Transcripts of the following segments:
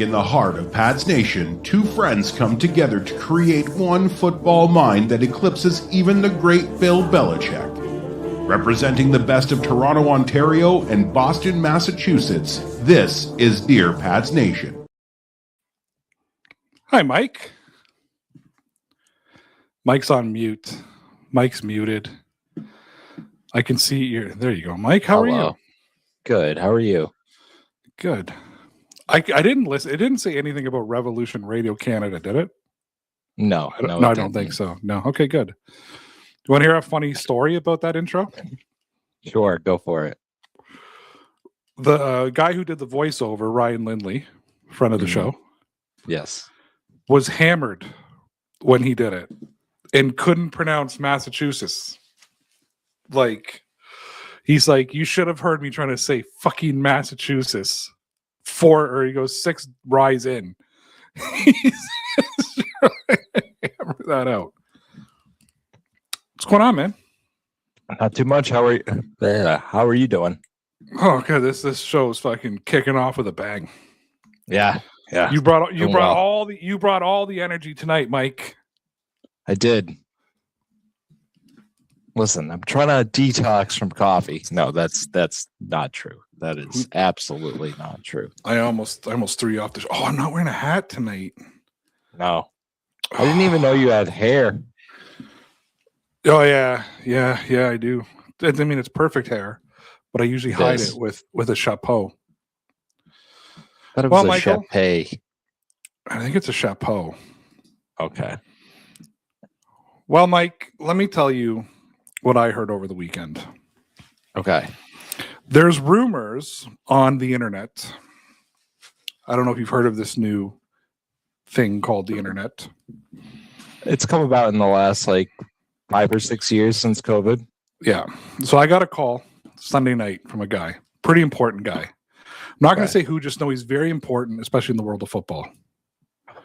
week in the heart of Pats Nation, two friends come together to create one football mind that eclipses even the great Bill Belichick. Representing the best of Toronto, Ontario, and Boston, Massachusetts, this is Dear Pats Nation. Hi, Mike. Mike's on mute. Mike's muted. I can see you. There you go, Mike. How are you? Good. How are you? Good. I didn't listen. It didn't say anything about Revolution Radio Canada, did it? No, I don't think so. No. Okay, good. Do you want to hear a funny story about that intro? Sure, go for it. The guy who did the voiceover, Ryan Lindley, friend of the show, Yes. was hammered when he did it and couldn't pronounce Massachusetts. Like, he's like, you should have heard me trying to say fucking Massachusetts. He goes 6 rise in. He's trying to hammer that out. What's going on, man? Not too much. How are you? How are you doing? Oh, God, this show is fucking kicking off with a bang. Yeah. You brought all the energy tonight, Mike. I did. Listen, I'm trying to detox from coffee. No, that's not true. That is absolutely not true. I almost threw you off the show. Oh, I'm not wearing a hat tonight. No. I didn't even know you had hair. Oh yeah, I do. I mean, it's perfect hair, but I usually hide it with a chapeau. I thought it was a chapeau. I think it's a chapeau. Okay. Well, Mike, let me tell you what I heard over the weekend. Okay. There's rumors on the internet. I don't know if you've heard of this new thing called the internet. It's come about in the last 5 or 6 years since COVID. Yeah. So I got a call Sunday night from a guy, pretty important guy. I'm not going to say who, just know he's very important, especially in the world of football.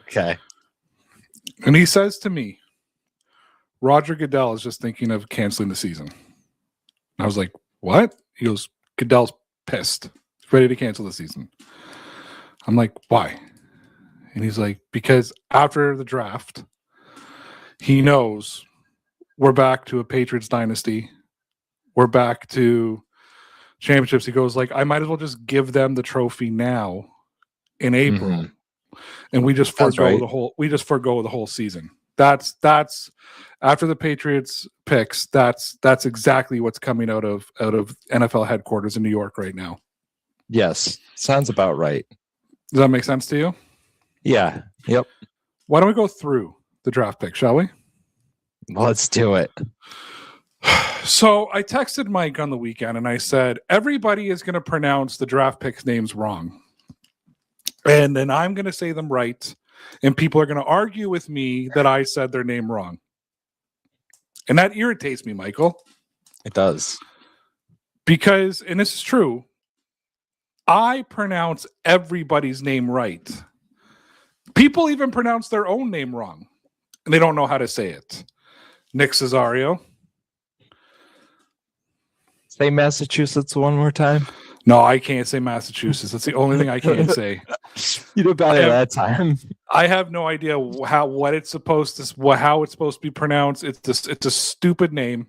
Okay. And he says to me, Roger Goodell is just thinking of canceling the season. And I was like, what? He goes, Goodell's pissed. He's ready to cancel the season. I'm like, why? And he's like, because after the draft, he knows we're back to a Patriots dynasty. We're back to championships. He goes, I might as well just give them the trophy now in April. Mm-hmm. And we just forego the whole season. That's after the Patriots picks, that's exactly what's coming out of NFL headquarters in New York right now. Yes. Sounds about right. Does that make sense to you? Yeah. Yep. Why don't we go through the draft pick, shall we? Let's do it. So I texted Mike on the weekend and I said, everybody is going to pronounce the draft picks' names wrong. And then I'm going to say them right. And people are going to argue with me that I said their name wrong. And that irritates me, Michael. It does. Because, and this is true, I pronounce everybody's name right. People even pronounce their own name wrong. And they don't know how to say it. Nick Cesario. Say Massachusetts one more time. No, I can't say Massachusetts. That's the only thing I can't say. You did better that time. I have no idea how it's supposed to be pronounced. It's a stupid name.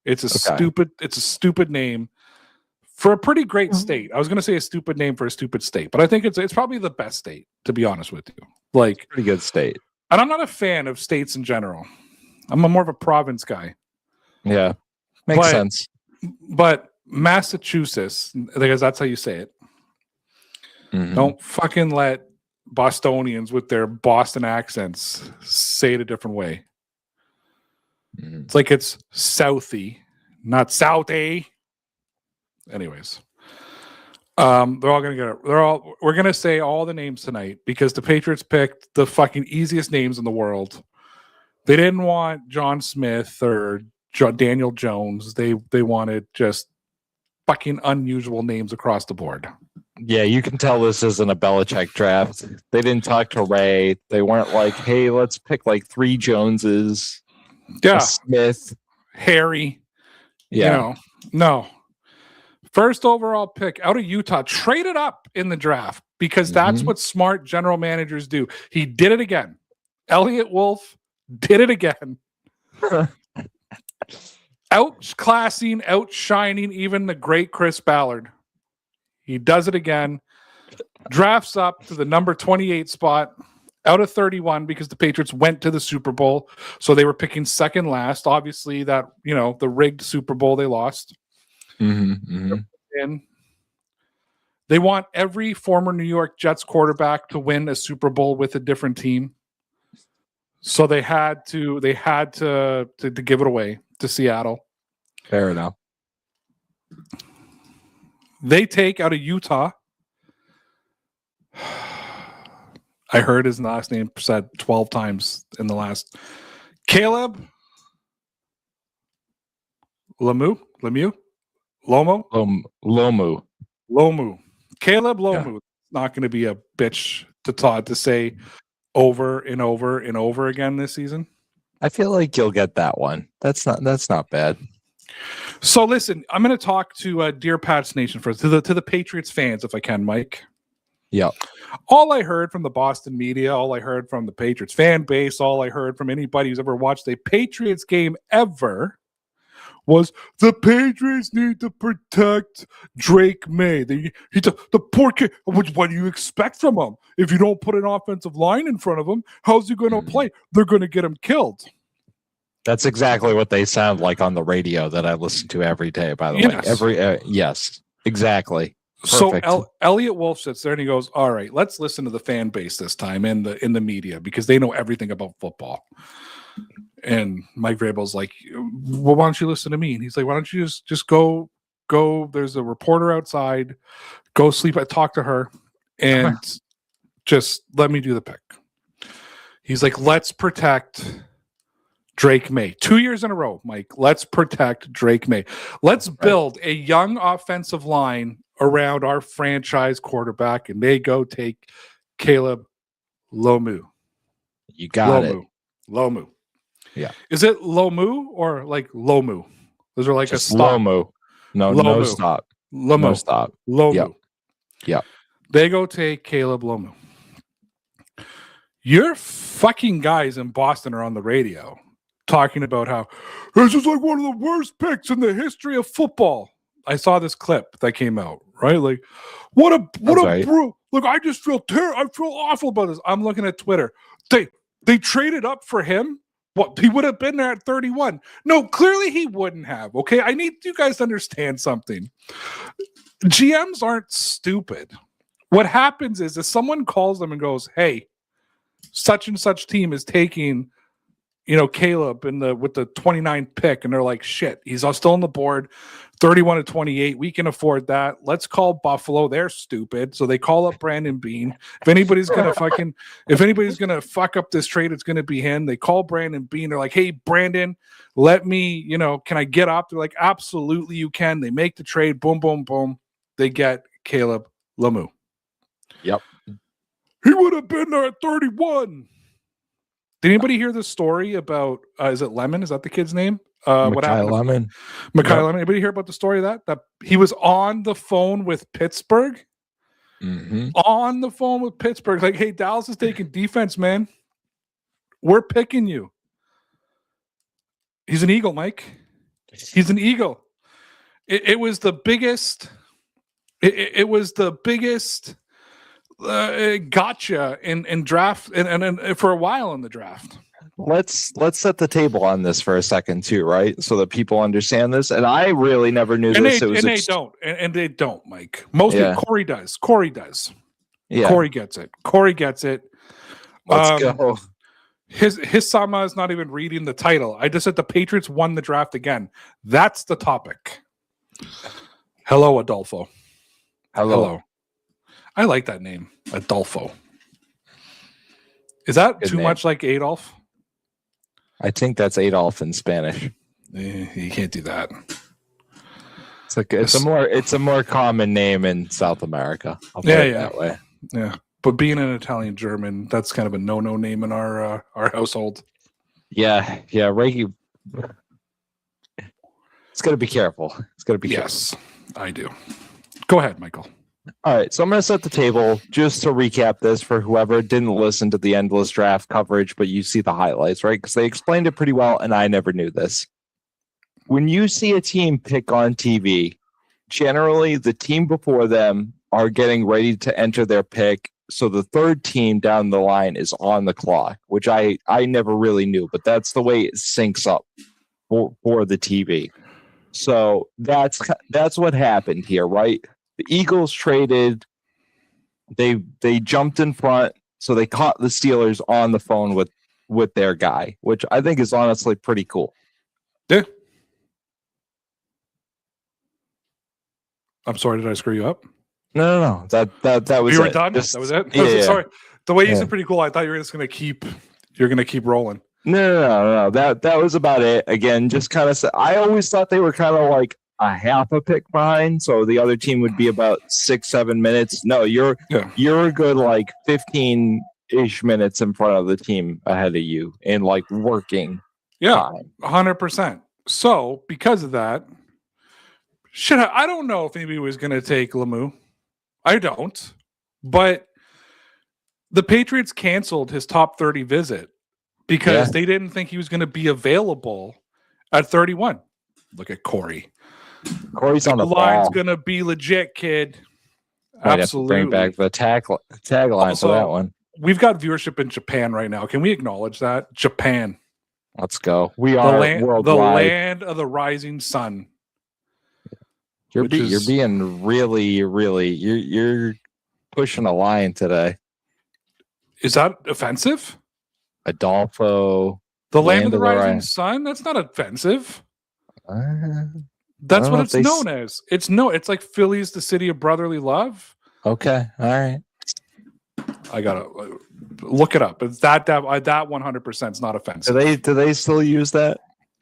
It's a stupid name for a pretty great state. I was going to say a stupid name for a stupid state, but I think it's probably the best state, to be honest with you. Pretty good state. And I'm not a fan of states in general. I'm more of a province guy. Yeah, makes sense. But Massachusetts, because that's how you say it. Mm-hmm. Don't fucking let Bostonians with their Boston accents say it a different way. Mm-hmm. It's like it's Southie, not Southie. Anyways, we're gonna say all the names tonight because the Patriots picked the fucking easiest names in the world. They didn't want John Smith or Daniel Jones. They wanted just fucking unusual names across the board. Yeah, you can tell this isn't a Belichick draft. They didn't talk to Ray. They weren't like, hey, let's pick 3 Joneses. Yeah. Smith. Harry. Yeah. No. First overall pick out of Utah. Traded up in the draft because that's what smart general managers do. He did it again. Elliot Wolf did it again. Outclassing, outshining even the great Chris Ballard. He does it again. Drafts up to the number 28 spot out of 31 because the Patriots went to the Super Bowl. So they were picking second last. Obviously, that, the rigged Super Bowl they lost. And they want every former New York Jets quarterback to win a Super Bowl with a different team. So they had to give it away to Seattle. Fair enough. They take out of Utah. I heard his last name said 12 times in the last. Caleb Lomu. Caleb Lomu. Not going to be a bitch to Todd to say over and over and over again this season. I feel like you'll get that one. That's not bad. So listen, I'm going to talk to Dear Pats Nation first, to the Patriots fans, if I can, Mike. Yeah. All I heard from the Boston media, all I heard from the Patriots fan base, all I heard from anybody who's ever watched a Patriots game ever was the Patriots need to protect Drake May. The poor kid. What do you expect from him? If you don't put an offensive line in front of him, how's he going to play? They're going to get him killed. That's exactly what they sound like on the radio that I listen to every day, by the way. Yes, exactly. Perfect. So Elliot Wolf sits there and he goes, all right, let's listen to the fan base this time in the media because they know everything about football. And Mike Vrabel's like, well, why don't you listen to me? And he's like, why don't you just go? There's a reporter outside. Go sleep. I talk to her and just let me do the pick. He's like, let's protect Drake May. 2 years in a row, Mike. Let's protect Drake May. Let's build a young offensive line around our franchise quarterback, and they go take Caleb Lomu. You got it. Lomu. Yeah. Is it Lomu or like Lomu? Is there like just a stop? Lomu. No stop. Lomu. No stop. Lomu. Yep. They go take Caleb Lomu. Your fucking guys in Boston are on the radio talking about how this is like one of the worst picks in the history of football. I saw this clip that came out, right? Like, what a bro. Look, I just feel I feel awful about this. I'm looking at Twitter. They traded up for him. What, he would have been there at 31. No, clearly he wouldn't have. Okay. I need you guys to understand something. GMs aren't stupid. What happens is if someone calls them and goes, hey, such and such team is taking, Caleb with the 29th pick, and they're like, shit, he's still on the board, 31-28. We can afford that. Let's call Buffalo. They're stupid. So they call up Brandon Beane. If anybody's gonna fuck up this trade, it's gonna be him. They call Brandon Beane. They're like, hey, Brandon, let me, can I get up? They're like, absolutely you can. They make the trade. Boom, boom, boom. They get Caleb Lomu. Yep. He would have been there at 31. Did anybody hear the story about, is it Lemon? Is that the kid's name? What happened? Lemon. Lemon. Anybody hear about the story of that he was on the phone with Pittsburgh? Mm-hmm. On the phone with Pittsburgh. Like, hey, Dallas is taking defense, man. We're picking you. He's an Eagle, Mike. He's an Eagle. It was the biggest. It was the biggest gotcha in draft and for a while in the draft. Let's set the table on this for a second too, right? So that people understand this. And I really never knew this. They don't, Mike. Mostly Corey does. Yeah. Corey gets it. Let's go. His sama is not even reading the title. I just said the Patriots won the draft again. That's the topic. Hello, Adolfo. Hello. I like that name, Adolfo. Is that good too name. Much like Adolf? I think that's Adolf in Spanish. You can't do that. It's a more common name in South America. I'll put it that way. Yeah, but being an Italian German, that's kind of a no name in our household. Yeah, Reiki. It's got to be careful. Yes, I do. Go ahead, Michael. All right, so I'm going to set the table just to recap this for whoever didn't listen to the endless draft coverage, but you see the highlights, right? Because they explained it pretty well, and I never knew this. When you see a team pick on TV, generally the team before them are getting ready to enter their pick, so the third team down the line is on the clock, which I never really knew, but that's the way it syncs up for the TV. So that's what happened here, right? The Eagles traded. They jumped in front, so they caught the Steelers on the phone with their guy, which I think is honestly pretty cool. Yeah. I'm sorry, did I screw you up? No. That was you were it. done. Just, that was it. Yeah. Sorry. The way you said pretty cool. I thought you were just gonna keep. You're gonna keep rolling. No. That was about it. Again, just kind of. I always thought they were kind of like a half a pick behind, so the other team would be about 6-7 minutes. No, you're a good like 15-ish minutes in front of the team ahead of you in like working. Yeah, 100%. So because of that, I don't know if anybody was going to take Lemieux. I don't, but the Patriots canceled his top 30 visit because they didn't think he was going to be available at 31. Look at Corey. Corey's on the line's ball. Gonna be legit, kid. Might Absolutely. Have to bring back the tagline for that one. We've got viewership in Japan right now. Can we acknowledge that? Japan. Let's go. We are worldwide. The land of the rising sun. You're being really you're pushing a line today. Is that offensive? Adolfo. The land of the rising sun? That's not offensive. That's what it's known as. It's like Philly's the city of brotherly love. Okay. All right. I gotta look it up. It's that 100% is not offensive. Do they still use that?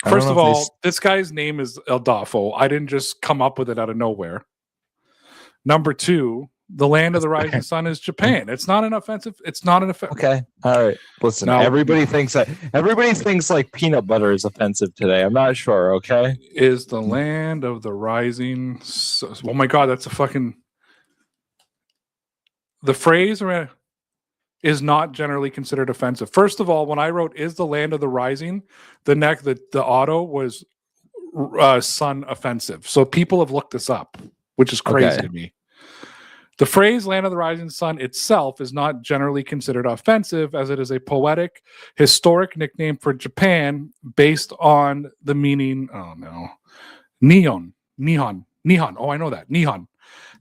First of all, this guy's name is Adolfo. I didn't just come up with it out of nowhere. Number two, the land of the rising sun is Japan. It's not an offensive. It's not an offensive. Okay. All right. Listen, everybody thinks like peanut butter is offensive today. I'm not sure. Okay. Is the land of the rising. Oh my God, that's a fucking. The phrase is not generally considered offensive. First of all, when I wrote "is the land of the rising," the auto was sun offensive. So people have looked this up, which is crazy to me. The phrase "land of the rising sun" itself is not generally considered offensive, as it is a poetic, historic nickname for Japan based on the meaning. Oh no, Nihon. Oh, I know that Nihon.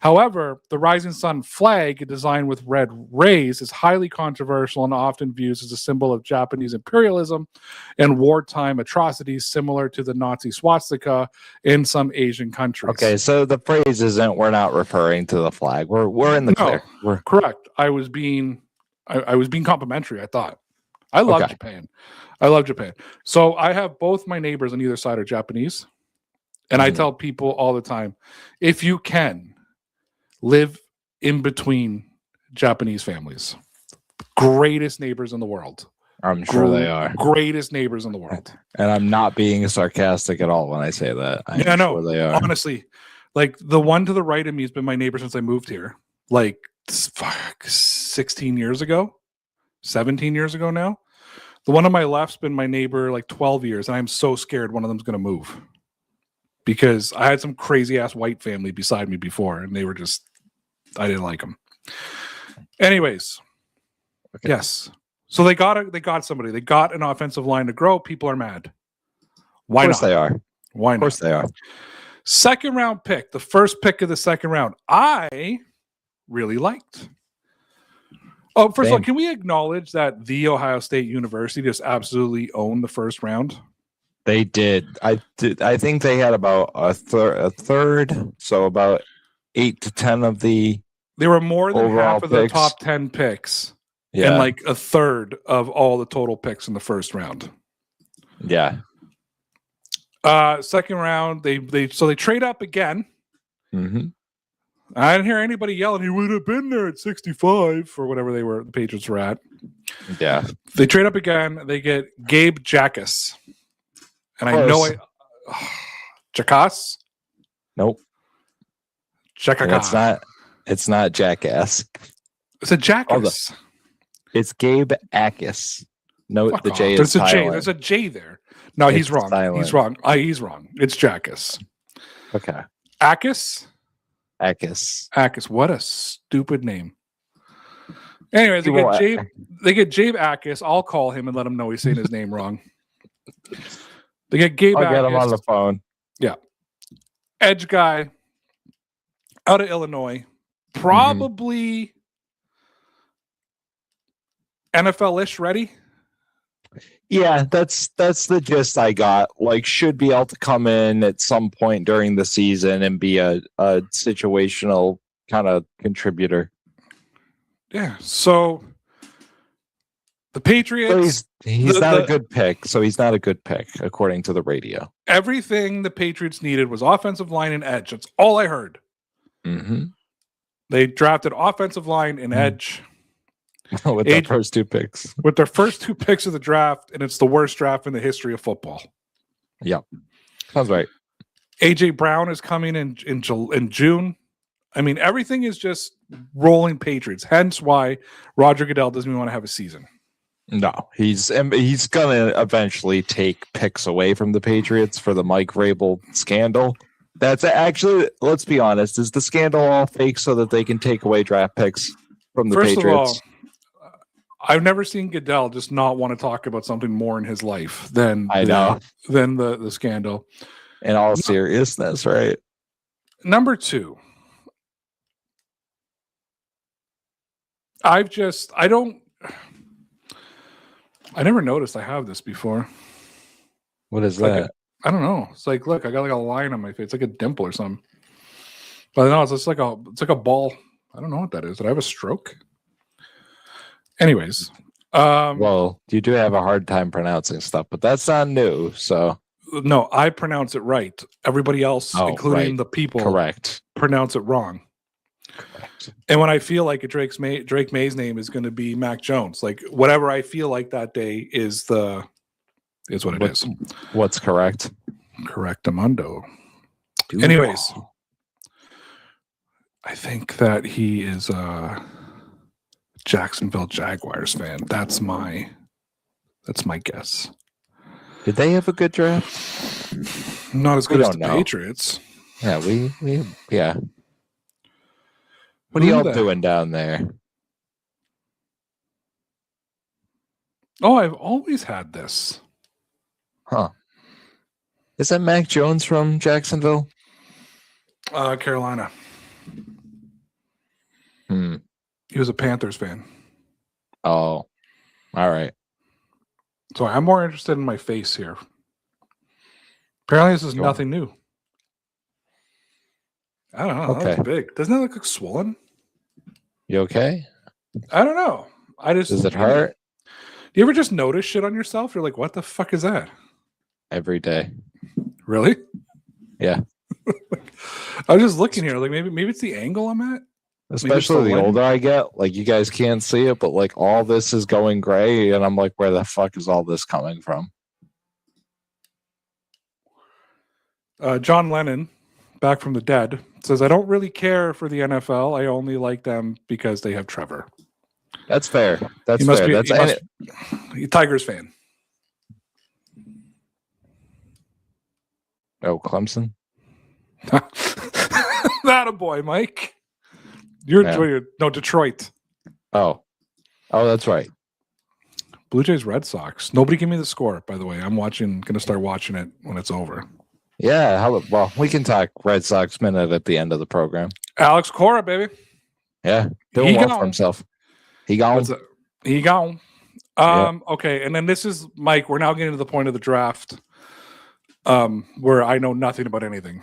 However, the rising sun flag, designed with red rays, is highly controversial and often viewed as a symbol of Japanese imperialism and wartime atrocities, similar to the Nazi swastika in some Asian countries. Okay, so the phrase isn't. We're not referring to the flag. We're in the clear. We're correct. I was being complimentary. I thought I love Japan. I love Japan. So I have both my neighbors on either side are Japanese, and I tell people all the time, if you can. Live in between Japanese families. Greatest neighbors in the world. I'm sure they are. Greatest neighbors in the world. And I'm not being sarcastic at all when I say that. I know. Sure they are. Honestly, like the one to the right of me has been my neighbor since I moved here. Like 16 years ago, 17 years ago now. The one on my left's been my neighbor like 12 years, and I'm so scared one of them's going to move. Because I had some crazy ass white family beside me before, and they were just, I didn't like them. Anyways, yes. So they got somebody. They got an offensive line to grow. People are mad. Why not? Of course they are. Why not? Of course they are. Second round pick, the first pick of the second round, I really liked. Oh, first of all, can we acknowledge that The Ohio State University just absolutely owned the first round? They did. I think they had about a third, so about 8 to 10 of the. They were more than half of picks. The top 10 picks, and like a third of all the total picks in the first round. Yeah. Second round, they trade up again. Mm-hmm. I didn't hear anybody yelling, he would have been there at 65 or whatever the Patriots were at. Yeah. They trade up again. They get Gabe Jacas. And I know Jacas? Nope. Jacas. It's not Jackass. It's a Jackass. It's Gabe Akis. Note Fuck the off. J is There's a J. silent. There's a J there. No, he's It's wrong. silent. He's wrong. He's wrong. It's Jackass. Okay. Akis? Akis. What a stupid name. Anyways, they Well, get Jabe Akis. I'll call him and let him know he's saying his name wrong. They get Gabe I'll Akis. get him on the phone. Edge guy out of Illinois. Probably NFL-ish ready. Yeah, that's the gist I got. Like, should be able to come in at some point during the season and be a situational kind of contributor. Yeah. So the Patriots. So he's not a good pick. So he's not a good pick, according to the radio. Everything the Patriots needed was offensive line and edge. That's all I heard. Mm-hmm. They drafted offensive line and edge With their first two picks. with their first two picks of the draft, and it's the worst draft in the history of football. Yep. Sounds right. AJ Brown is coming in June. I mean, everything is just rolling Patriots. Hence why Roger Goodell doesn't even want to have a season. No, he's gonna eventually take picks away from the Patriots for the Mike Vrabel scandal. That's actually, let's be honest, is the scandal all fake so that they can take away draft picks from the Patriots? Of all, I've never seen Goodell just not want to talk about something more in his life than the scandal. In all seriousness, right? Number two, I never noticed I have this before. What is that? I don't know. It's like, look, I got like a line on my face, like a dimple or something. But no, it's just like a ball. I don't know what that is. Did I have a stroke? Anyways, well, you do have a hard time pronouncing stuff, but that's not new. So no, I pronounce it right. Everybody else, including the people, pronounce it wrong. Correct. And when I feel like Drake May's name is going to be Mac Jones, like whatever I feel like that day is what it is. What's correct? Correctamundo. Anyways, I think that he is a Jacksonville Jaguars fan. That's my guess. Did they have a good draft? Not as good as the Patriots. Yeah, yeah. What are y'all doing down there? Oh, I've always had this. Huh. Is that Mac Jones from Jacksonville? Carolina. He was a Panthers fan. Oh, all right. So I'm more interested in my face here. Apparently, this is nothing new. I don't know. That looks big. Doesn't that look swollen? You okay? I don't know. Does it hurt? Do you ever just notice shit on yourself? You're like, what the fuck is that? Every day. Really? Yeah. I was just looking here. Like maybe it's the angle I'm at. Especially the older I get, like you guys can't see it, but like all this is going gray, and I'm like, where the fuck is all this coming from? John Lennon, back from the dead, says, I don't really care for the NFL. I only like them because they have Trevor. That's fair. That's fair. That's a Tigers fan. Oh, Clemson? That a boy, Mike. You're Detroit. Oh, that's right. Blue Jays, Red Sox. Nobody give me the score, by the way. I'm going to start watching it when it's over. Yeah, well, we can talk Red Sox minute at the end of the program. Alex Cora, baby. Yeah, doing well for himself. He gone. Okay, and then this is, Mike, we're now getting to the point of the draft where I know nothing about anything.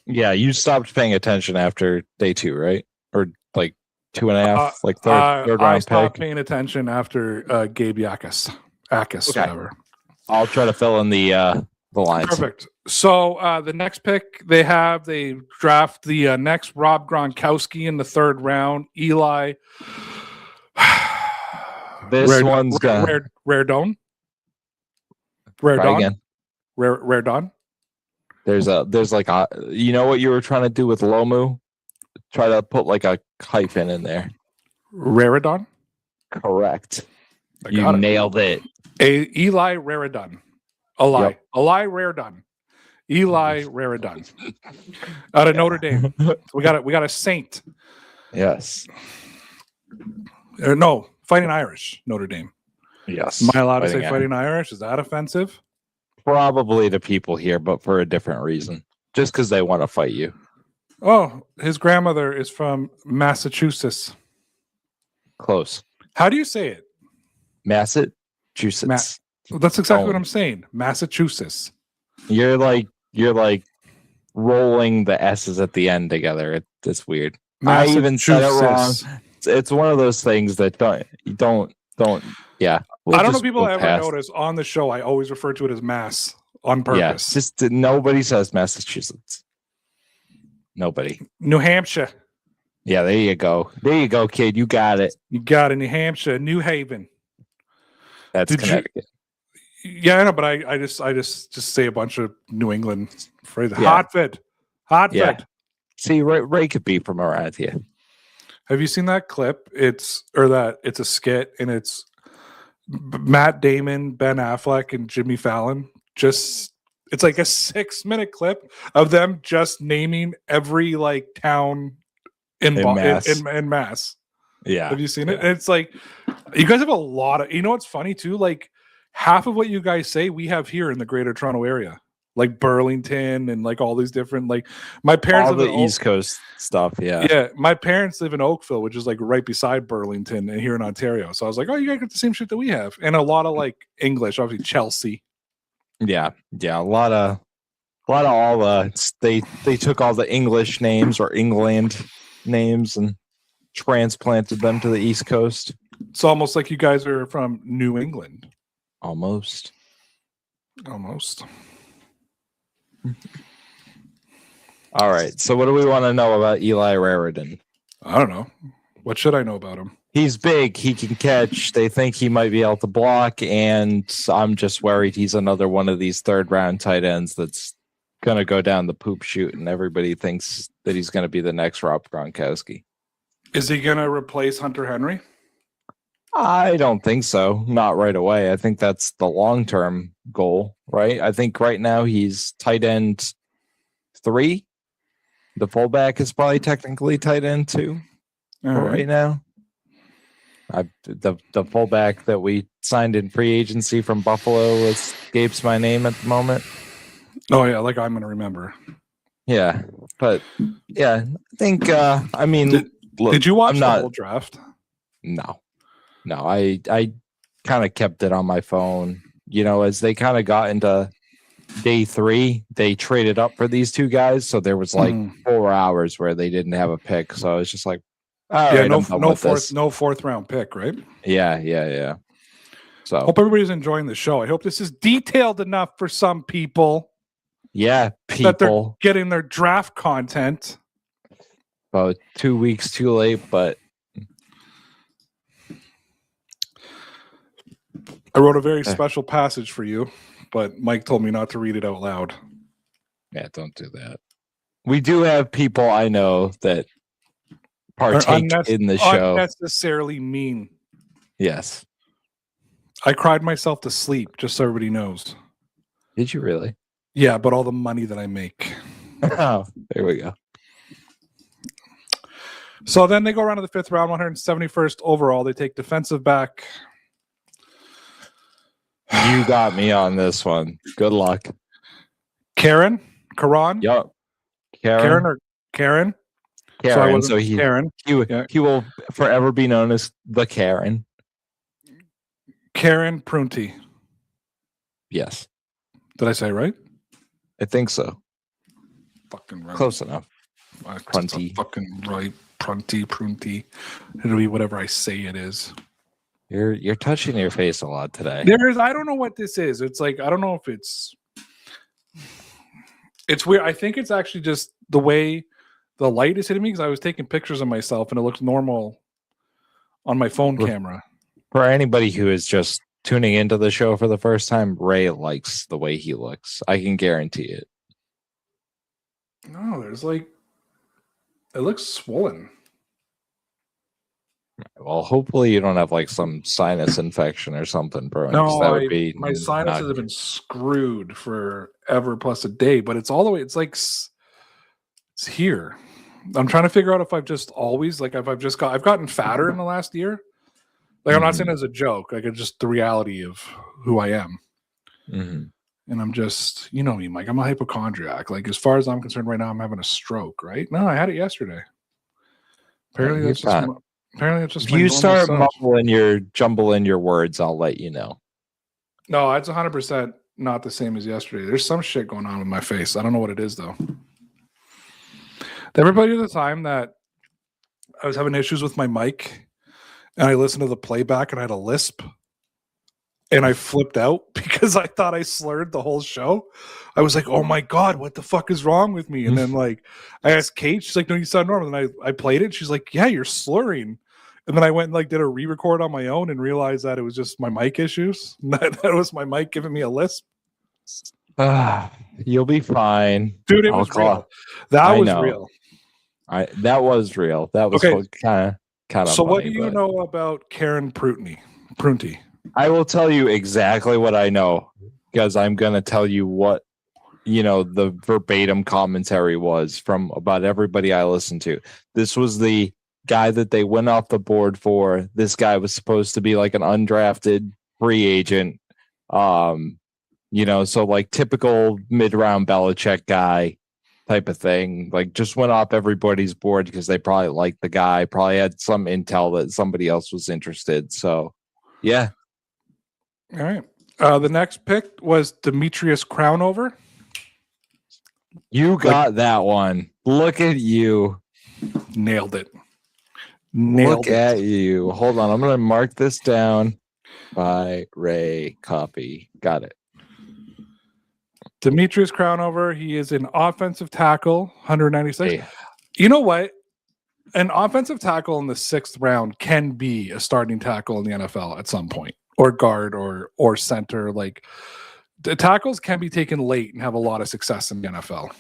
Yeah, you stopped paying attention after day 2, right? Or like 2.5, like third round I stopped pick. paying attention after Gabe Akis, whatever. I'll try to fill in the lines. Perfect. So the next pick they draft the next Rob Gronkowski in the 3rd round. Eli. This one's gonna Rare Dawn. There's like you know what you were trying to do with Lomu? put like a hyphen in there. Raridon. Correct. I You got it. nailed it. Eli Raridon. Eli. Yep. Eli Raridon. Eli Raridon. Out of Notre Dame. We got a Saint. Yes. No, Fighting Irish, Notre Dame. Yes. Am I allowed to say Fighting Irish? Is that offensive? Probably to people here, but for a different reason. Just because they want to fight you. Oh, his grandmother is from Massachusetts. Close. How do you say it? Massachusetts. That's exactly what I'm saying. Massachusetts. You're like rolling the S's at the end together. It's weird. I even said it wrong. It's one of those things that don't. Yeah. I don't know if people ever notice on the show. I always refer to it as Mass on purpose. Yeah, just nobody says Massachusetts. Nobody. New Hampshire. Yeah, there you go. There you go, kid. You got it. You got it. New Hampshire, New Haven. That's Connecticut. Yeah, I know, but I just say a bunch of New England phrases. Yeah. Hartford. Yeah. See, Ray could be from around here. Have you seen that clip? It's a skit, and it's Matt Damon, Ben Affleck, and Jimmy Fallon. It's like a 6-minute clip of them just naming every like town in Mass. Yeah. Have you seen it? And it's like you guys have a lot of. You know what's funny too? Like half of what you guys say we have here in the Greater Toronto area. Like Burlington and like all these different like my parents all the East Coast stuff. Yeah, my parents live in Oakville, which is like right beside Burlington and here in Ontario. So I was like, oh, you guys got the same shit that we have, and a lot of like English, obviously Chelsea. Yeah, a lot of all they took all the English names or England names and transplanted them to the East Coast. It's almost like you guys are from New England. Almost. All right. So what do we want to know about Eli Raridon? I don't know. What should I know about him? He's big. He can catch. They think he might be able to block, and I'm just worried he's another one of these third-round tight ends that's going to go down the poop chute, and everybody thinks that he's going to be the next Rob Gronkowski. Is he going to replace Hunter Henry? I don't think so. Not right away. I think that's the long-term goal, right? I think right now he's tight end 3. The fullback is probably technically tight end 2 right now. The fullback that we signed in free agency from Buffalo escapes my name at the moment. Oh yeah, like I'm going to remember. Yeah, but yeah, I think. Did you watch the whole draft? No. I kind of kept it on my phone. You know, as they kind of got into day 3, they traded up for these two guys, so there was like 4 hours where they didn't have a pick. So I was just like, all right, no fourth round pick, right? Yeah. So hope everybody's enjoying the show. I hope this is detailed enough for some people. Yeah, that they're getting their draft content. About 2 weeks too late, but I wrote a very special passage for you, but Mike told me not to read it out loud. Yeah, don't do that. We do have people I know that partake in the show. Unnecessarily mean. Yes. I cried myself to sleep, just so everybody knows. Did you really? Yeah, but all the money that I make. Oh, there we go. So then they go around to the 5th round, 171st overall. They take defensive back. You got me on this one. Good luck. Karan? Yep. Karen. Karen. So he will forever be known as the Karen. Karen Prunty. Yes. Did I say right? I think so. Fucking right. Close enough. Prunty. Fucking right. Prunty. It'll be whatever I say it is. You're touching your face a lot today. I don't know what this is. It's like, I don't know if it's weird. I think it's actually just the way the light is hitting me, because I was taking pictures of myself and it looks normal on my phone camera. For anybody who is just tuning into the show for the first time, Ray likes the way he looks. I can guarantee it. No, there's like It looks swollen. Well, hopefully you don't have like some sinus infection or something, bro. No, that would be my sinuses have been screwed forever plus a day, but it's all the way. It's like it's here. I'm trying to figure out if I've just always like if I've gotten fatter in the last year. Like I'm not saying it as a joke. Like it's just the reality of who I am. Mm-hmm. And I'm just, you know me, Mike. I'm a hypochondriac. Like as far as I'm concerned, right now, I'm having a stroke. Right? No, I had it yesterday. Apparently, that's just. Apparently, it's just. If you start jumbling your words, I'll let you know. No, it's 100% not the same as yesterday. There's some shit going on with my face. I don't know what it is though. Everybody at the time that I was having issues with my mic, and I listened to the playback, and I had a lisp, and I flipped out because I thought I slurred the whole show. I was like, "Oh my god, what the fuck is wrong with me?" And then like I asked Kate, she's like, "No, you sound normal." And I played it. She's like, "Yeah, you're slurring." And then I went and like did a re-record on my own and realized that it was just my mic issues. That was my mic giving me a lisp. You'll be fine, dude. It was real. That was real. That was real. That was kind of. So, funny, what do you know about Karen Prunty? I will tell you exactly what I know because I'm going to tell you what the verbatim commentary was from about everybody I listened to. This was the guy that they went off the board for. This guy was supposed to be like an undrafted free agent. So like typical mid-round Belichick guy type of thing. Like just went off everybody's board because they probably liked the guy, probably had some intel that somebody else was interested. So, yeah. All right. The next pick was Demetrius Crownover. You got that one. Look at you. Nailed it. Look at you. Hold on. I'm going to mark this down. By Ray copy. Got it. Demetrius Crownover. He is an offensive tackle, 196. Hey. You know what? An offensive tackle in the 6th round can be a starting tackle in the NFL at some point, or guard or center. Like the tackles can be taken late and have a lot of success in the NFL.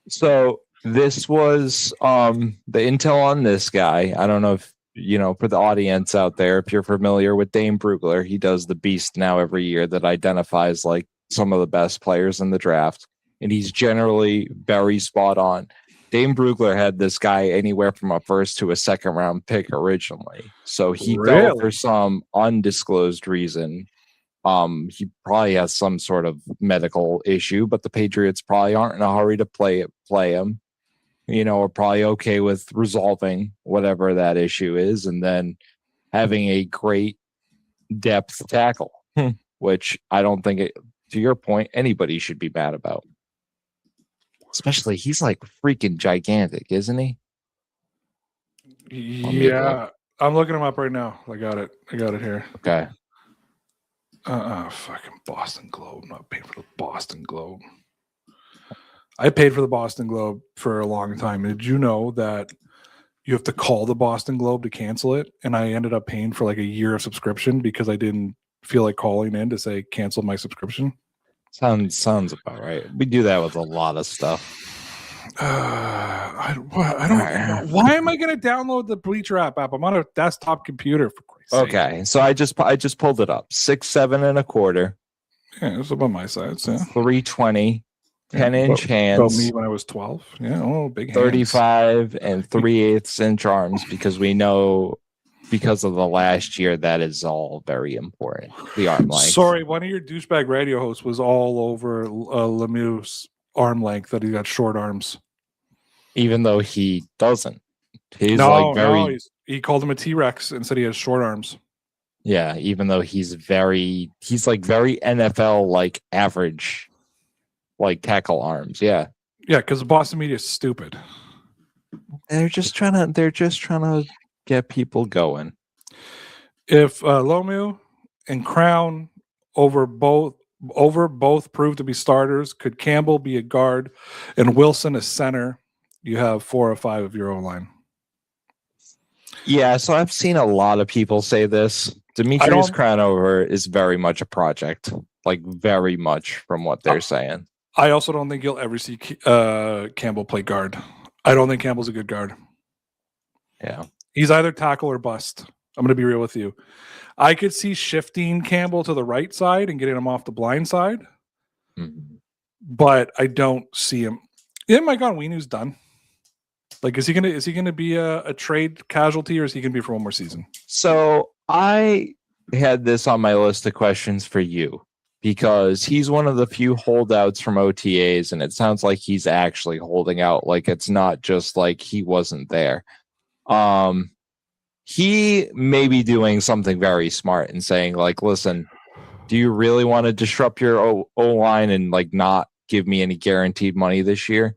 So this was the intel on this guy. I don't know if for the audience out there, if you're familiar with Dane Brugler, he does the Beast now every year that identifies like some of the best players in the draft, and he's generally very spot on. Dane Brugler had this guy anywhere from a 1st to a 2nd round pick originally. So he fell for some undisclosed reason. He probably has some sort of medical issue, but the Patriots probably aren't in a hurry to play him. Are probably okay with resolving whatever that issue is and then having a great depth tackle, which I don't think, to your point, anybody should be mad about. Especially, he's like freaking gigantic, isn't he? Yeah, I'm looking him up right now. I got it here. Okay. Fucking Boston Globe. I'm not paying for the Boston Globe. I paid for the Boston Globe for a long time. Did you know that you have to call the Boston Globe to cancel it? And I ended up paying for like a year of subscription because I didn't feel like calling in to say cancel my subscription. Sounds about right. We do that with a lot of stuff. I don't. Why am I going to download the Bleacher app? I'm on a desktop computer for Christ's sake. Okay, so I just pulled it up. 6'7"1/4. Yeah, it's about my size. Yeah, 320. 10-inch hands. About me when I was 12. Yeah, big hands. 35 and 3/8 inch arms, because we know because of the last year that is all very important. The arm length. Sorry, one of your douchebag radio hosts was all over Lemieux's arm length, that he got short arms. Even though he doesn't. He called him a T-Rex and said he has short arms. Yeah, even though he's very NFL like average. Like tackle arms, yeah, because the Boston media is stupid. They're just trying to get people going. If Lemieux and Crown over both prove to be starters, could Campbell be a guard and Wilson a center, you have 4 or 5 of your own line. Yeah, so I've seen a lot of people say this. Demetrius Crownover is very much a project, like very much from what they're saying. I also don't think you'll ever see Campbell play guard. I don't think Campbell's a good guard. Yeah. He's either tackle or bust. I'm going to be real with you. I could see shifting Campbell to the right side and getting him off the blind side, but I don't see him. Yeah, Mike Onweenu's done. Like, is he gonna be a trade casualty, or is he gonna be for one more season? So I had this on my list of questions for you because he's one of the few holdouts from OTAs, and it sounds like he's actually holding out. Like, it's not just like he wasn't there. He may be doing something very smart and saying, like, listen, do you really want to disrupt your O-line and like not give me any guaranteed money this year?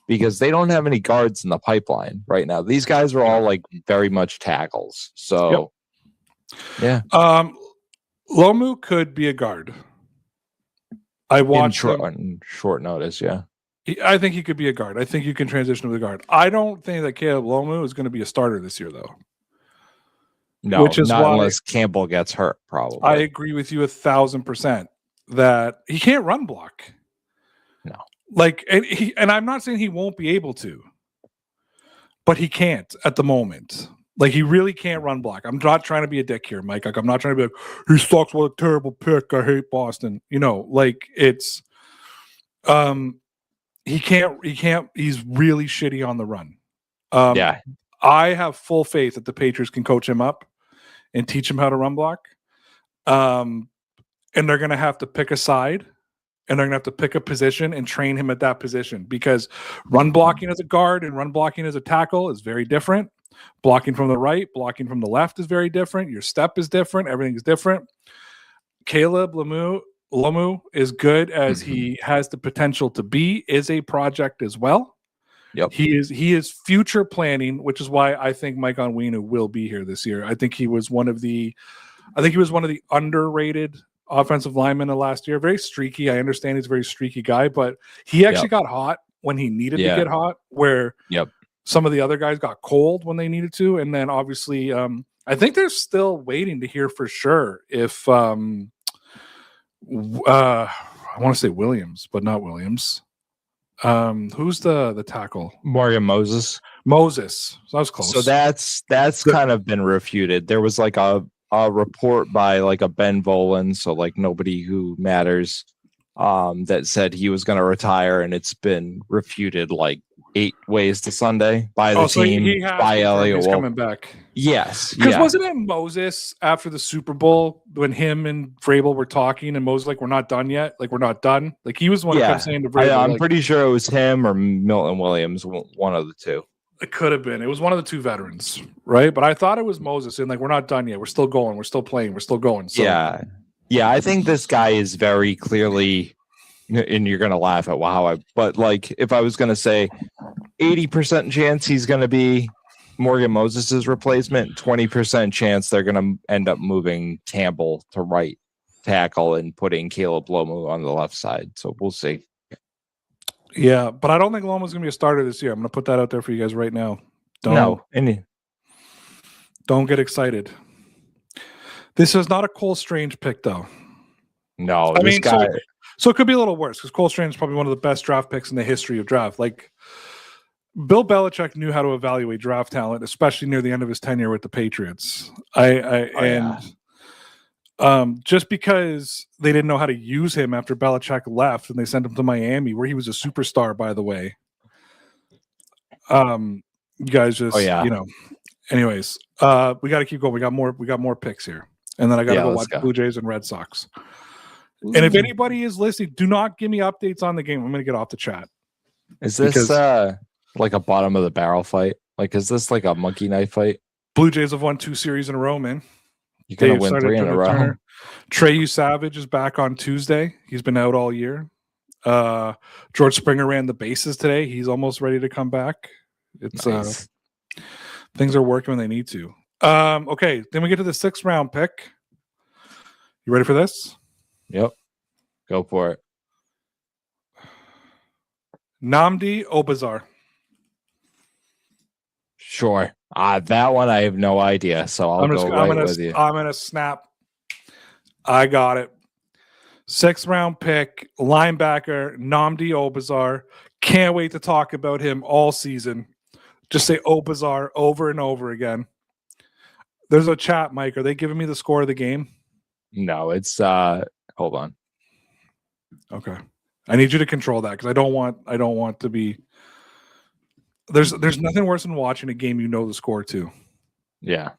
Because they don't have any guards in the pipeline right now. These guys are all like very much tackles. So, yeah. Lomu could be a guard. I watched on short notice. Yeah. I think he could be a guard. I think you can transition to the guard. I don't think that Caleb Lomu is going to be a starter this year, though. No, which is not unless Campbell gets hurt, probably. I agree with you 1,000% that he can't run block. No. Like, and I'm not saying he won't be able to, but he can't at the moment. Like, he really can't run block. I'm not trying to be a dick here, Mike. Like, I'm not trying to be like, he sucks, what a terrible pick, I hate Boston. You know, like, it's he can't, he's really shitty on the run. Yeah. I have full faith that the Patriots can coach him up and teach him how to run block. And they're going to have to pick a side, and they're going to have to pick a position and train him at that position, because run blocking as a guard and run blocking as a tackle is very different. Blocking from the right, blocking from the left is very different. Your step is different. Everything is different. Caleb Lomu, as good as he has the potential to be, is a project as well. Yep. He is future planning, which is why I think Mike Onwenu will be here this year. I think he was one of the underrated offensive linemen of last year. Very streaky. I understand he's a very streaky guy, but he actually got hot when he needed to get hot, where some of the other guys got cold when they needed to. And then obviously, I think they're still waiting to hear for sure if I want to say Williams, but not Williams. Who's the tackle? Morgan Moses. So that was close. So that's kind of been refuted. There was like a report by like a Ben Volen, so like nobody who matters, that said he was going to retire, and it's been refuted like 8 ways to Sunday by the team, by Elliott. He's coming back. Yes, because wasn't it Moses after the Super Bowl when him and Vrabel were talking, and Moses like, we're not done yet, like we're not done. Like he was the one who kept saying to Vrabel. I'm pretty sure it was him or Milton Williams, one of the two. It could have been. It was one of the two veterans, right? But I thought it was Moses, and like, we're not done yet. We're still going. We're still playing. We're still going. So. Yeah. I think this guy is very clearly, and you're gonna laugh at but like if I was gonna say 80% chance he's gonna be Morgan Moses's replacement, 20% chance they're gonna end up moving Campbell to right tackle and putting Caleb Lomu on the left side. So we'll see. Yeah, but I don't think Lomu's going to be a starter this year. I'm going to put that out there for you guys right now. Don't get excited. This is not a Cole Strange pick, though. No, so it could be a little worse, because Cole Strange is probably one of the best draft picks in the history of draft. Like, Bill Belichick knew how to evaluate draft talent, especially near the end of his tenure with the Patriots. Just because they didn't know how to use him after Belichick left and they sent him to Miami, where he was a superstar, by the way. You guys just, anyways, we got to keep going. We got more picks here. And then I got to go watch Blue Jays and Red Sox. Ooh. And if anybody is listening, do not give me updates on the game. I'm going to get off the chat. Is this like a bottom of the barrel fight? Like, is this like a monkey knife fight? Blue Jays have won 2 series in a row, man. You're going to win 3 in a row. Treyu Savage is back on Tuesday. He's been out all year. George Springer ran the bases today. He's almost ready to come back. It's nice. Things are working when they need to. Okay, then we get to the 6th round pick. You ready for this? Yep. Go for it. Nnamdi Obazar. Sure. That one I have no idea, so I'm gonna with you. I'm going to snap. I got it. 6th round pick, linebacker, Nnamdi Obazar. Can't wait to talk about him all season. Just say "Oh bizarre" over and over again. There's a chat, Mike. Are they giving me the score of the game? No, it's hold on. Okay. I need you to control that because I don't want to be. There's nothing worse than watching a game you know the score to. Yeah.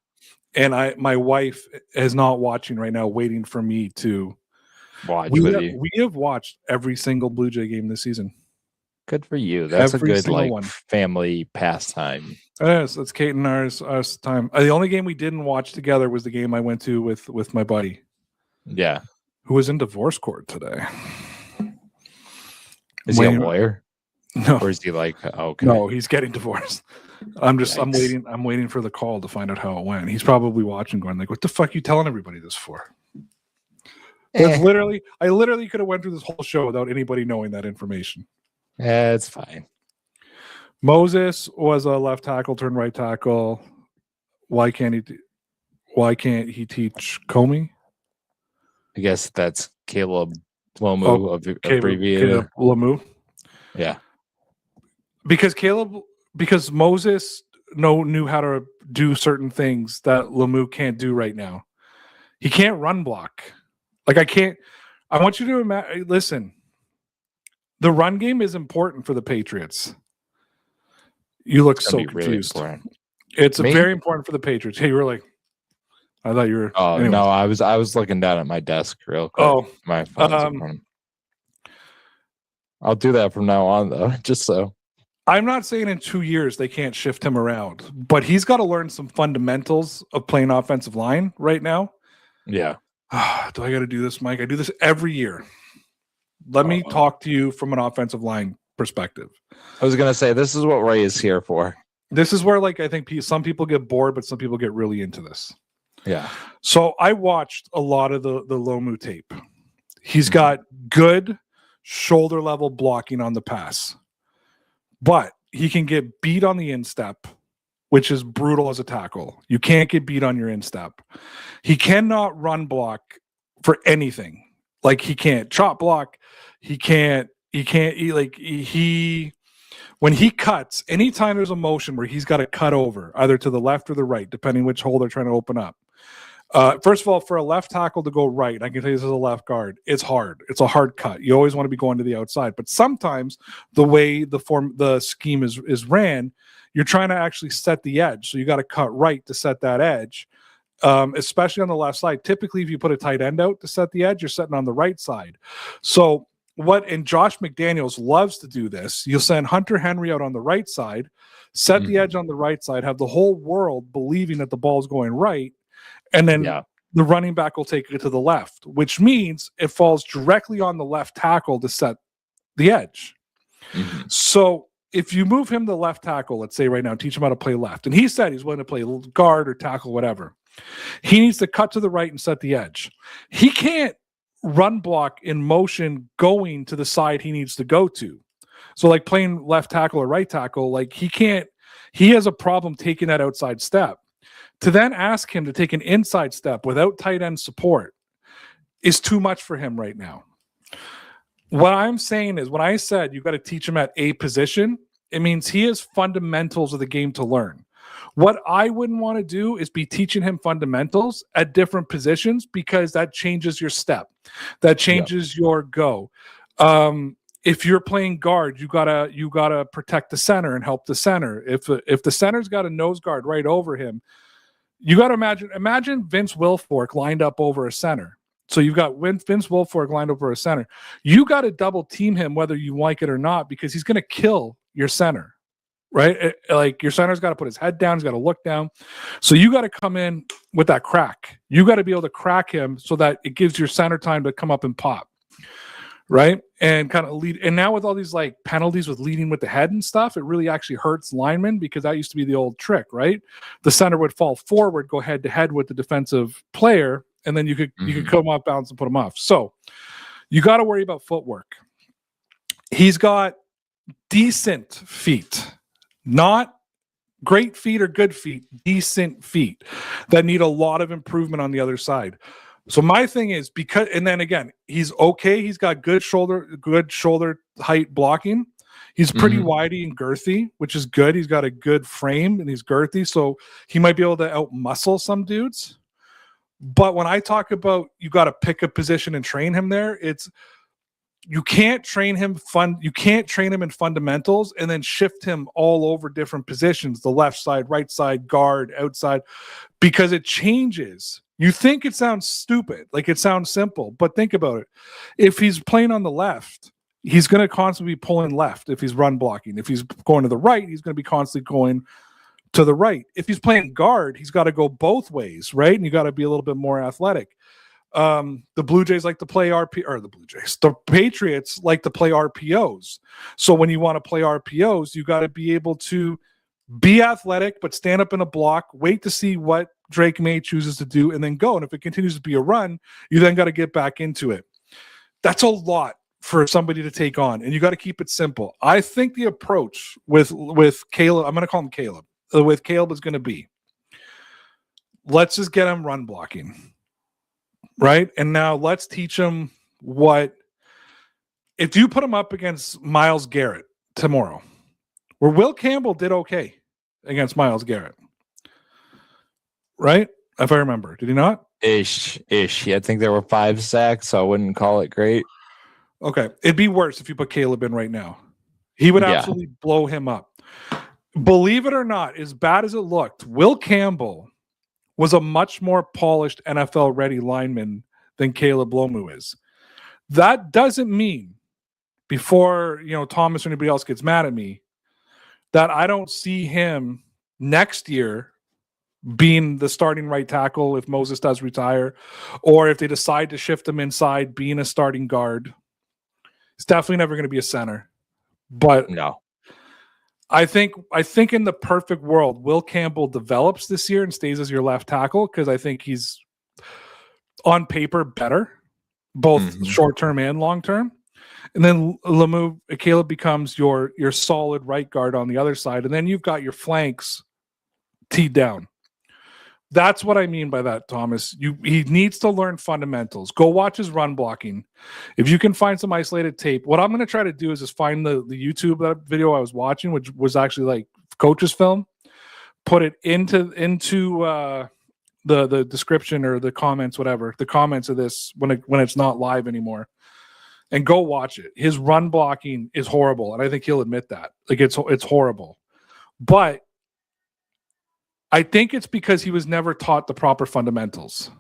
And my wife is not watching right now, waiting for me to watch with you. We have watched every single Blue Jay game this season. Good for you. That's every a good like one. family pastime. Yes, that's Kate and ours time. The only game we didn't watch together was the game I went to with my buddy. Yeah. Who was in divorce court today. Is he a lawyer? No. Or is he like okay? No, he's getting divorced. I'm waiting for the call to find out how it went. He's probably watching going like, what the fuck are you telling everybody this for? That's literally I literally could have went through this whole show without anybody knowing that information. Yeah, it's fine. Moses was a left tackle turned right tackle. Why can't he teach Comey? I guess that's Caleb Lomu abbreviated. Caleb Lomu. Yeah. Because Moses knew how to do certain things that Lomu can't do right now. He can't run block. Like I want you to listen. The run game is important for the Patriots. You look so confused. Really it's very important for the Patriots. Hey, you were like, I thought you were. Oh anyway. No, I was looking down at my desk real quick. Oh, my phone's I'll do that from now on though, just so. I'm not saying in 2 years they can't shift him around, but he's got to learn some fundamentals of playing offensive line right now. Yeah. Do I got to do this, Mike? I do this every year. Let me talk to you from an offensive line perspective. I was going to say, this is what Ray is here for. This is where, like, I think some people get bored, but some people get really into this. Yeah. So I watched a lot of the Lomu tape. He's got good shoulder level blocking on the pass, but he can get beat on the instep, which is brutal as a tackle. You can't get beat on your instep. He cannot run block for anything. Like he can't chop block. When he cuts, anytime there's a motion where he's got to cut over, either to the left or the right, depending which hole they're trying to open up. First of all, for a left tackle to go right, I can tell you this is a left guard, it's hard. It's a hard cut. You always want to be going to the outside. But sometimes the way the scheme is ran, you're trying to actually set the edge. So you got to cut right to set that edge, especially on the left side. Typically, if you put a tight end out to set the edge, you're setting on the right side. So and Josh McDaniels loves to do this. You'll send Hunter Henry out on the right side, set the edge on the right side, have the whole world believing that the ball's going right, and then the running back will take it to the left, which means it falls directly on the left tackle to set the edge. Mm-hmm. So if you move him to left tackle, let's say right now, teach him how to play left, and he said he's willing to play guard or tackle, whatever, he needs to cut to the right and set the edge. He can't run block in motion going to the side he needs to go to. So like playing left tackle or right tackle, like he has a problem taking that outside step. To then ask him to take an inside step without tight end support is too much for him right now. What I'm saying is when I said you've got to teach him at a position, it means he has fundamentals of the game to learn. What I wouldn't want to do is be teaching him fundamentals at different positions because that changes your step. That changes your go. If you're playing guard, you gotta protect the center and help the center. If the center's got a nose guard right over him, you got to imagine Vince Wilfork lined up over a center. So you've got Vince Wilfork lined up over a center. You got to double team him whether you like it or not because he's going to kill your center. Right? Like your center's got to put his head down. He's got to look down. So you got to come in with that crack. You got to be able to crack him so that it gives your center time to come up and pop. Right? And kind of lead. And now with all these like penalties with leading with the head and stuff, it really actually hurts linemen because that used to be the old trick, right? The center would fall forward, go head to head with the defensive player, and then you could come off balance and put him off. So you got to worry about footwork. He's got decent feet. Not great feet or good feet, decent feet that need a lot of improvement on the other side. So my thing is and then again, he's okay. He's got good shoulder height blocking. He's pretty widey and girthy, which is good. He's got a good frame and he's girthy, so he might be able to out muscle some dudes. But when I talk about you got to pick a position and train him there, it's you can't train him in fundamentals and then shift him all over different positions, the left side, right side, guard, outside, because it changes. You think it sounds stupid, like it sounds simple, but think about it. If he's playing on the left, he's going to constantly be pulling left if he's run blocking. If he's going to the right, he's going to be constantly going to the right. If he's playing guard, he's got to go both ways, right? And you got to be a little bit more athletic. The Blue Jays like to play the Patriots like to play RPOs. So when you want to play RPOs, you got to be able to be athletic, but stand up in a block, wait to see what Drake May chooses to do, and then go. And if it continues to be a run, you then got to get back into it. That's a lot for somebody to take on, and you got to keep it simple. I think the approach with Caleb, I'm going to call him Caleb, with Caleb is going to be, let's just get him run blocking, right? And now let's teach him if you put him up against Myles Garrett tomorrow, where Will Campbell did okay against Myles Garrett, right? If I remember, did he not? Ish. I think there were 5 sacks, so I wouldn't call it great. Okay. It'd be worse if you put Caleb in right now. He would absolutely blow him up. Believe it or not, as bad as it looked, Will Campbell was a much more polished NFL-ready lineman than Caleb Lomu is. That doesn't mean, before Thomas or anybody else gets mad at me, that I don't see him next year being the starting right tackle if Moses does retire, or if they decide to shift him inside, being a starting guard. It's definitely never going to be a center. But no. I think in the perfect world, Will Campbell develops this year and stays as your left tackle, because I think he's on paper better, both short-term and long-term. And then Caleb becomes your solid right guard on the other side, and then you've got your flanks teed down. That's what I mean by that, Thomas. He needs to learn fundamentals. Go watch his run blocking. If you can find some isolated tape, what I'm going to try to do is just find the YouTube video I was watching, which was actually like coach's film, put it into the description or the comments, whatever, the comments of this when it's not live anymore, and go watch it. His run blocking is horrible, and I think he'll admit that. Like it's horrible, but I think it's because he was never taught the proper fundamentals.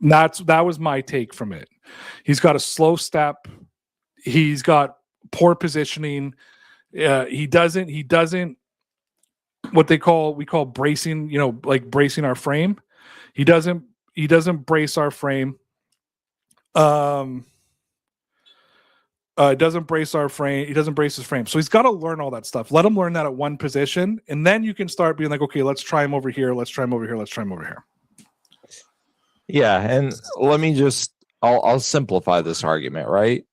That was my take from it. He's got a slow step. He's got poor positioning. He doesn't what we call bracing, like bracing our frame. He doesn't brace our frame. Doesn't brace our frame. He doesn't brace his frame. So he's got to learn all that stuff. Let him learn that at one position, and then you can start being like, okay, let's try him over here. Let's try him over here. Let's try him over here. Yeah, and let me I'll simplify this argument, right?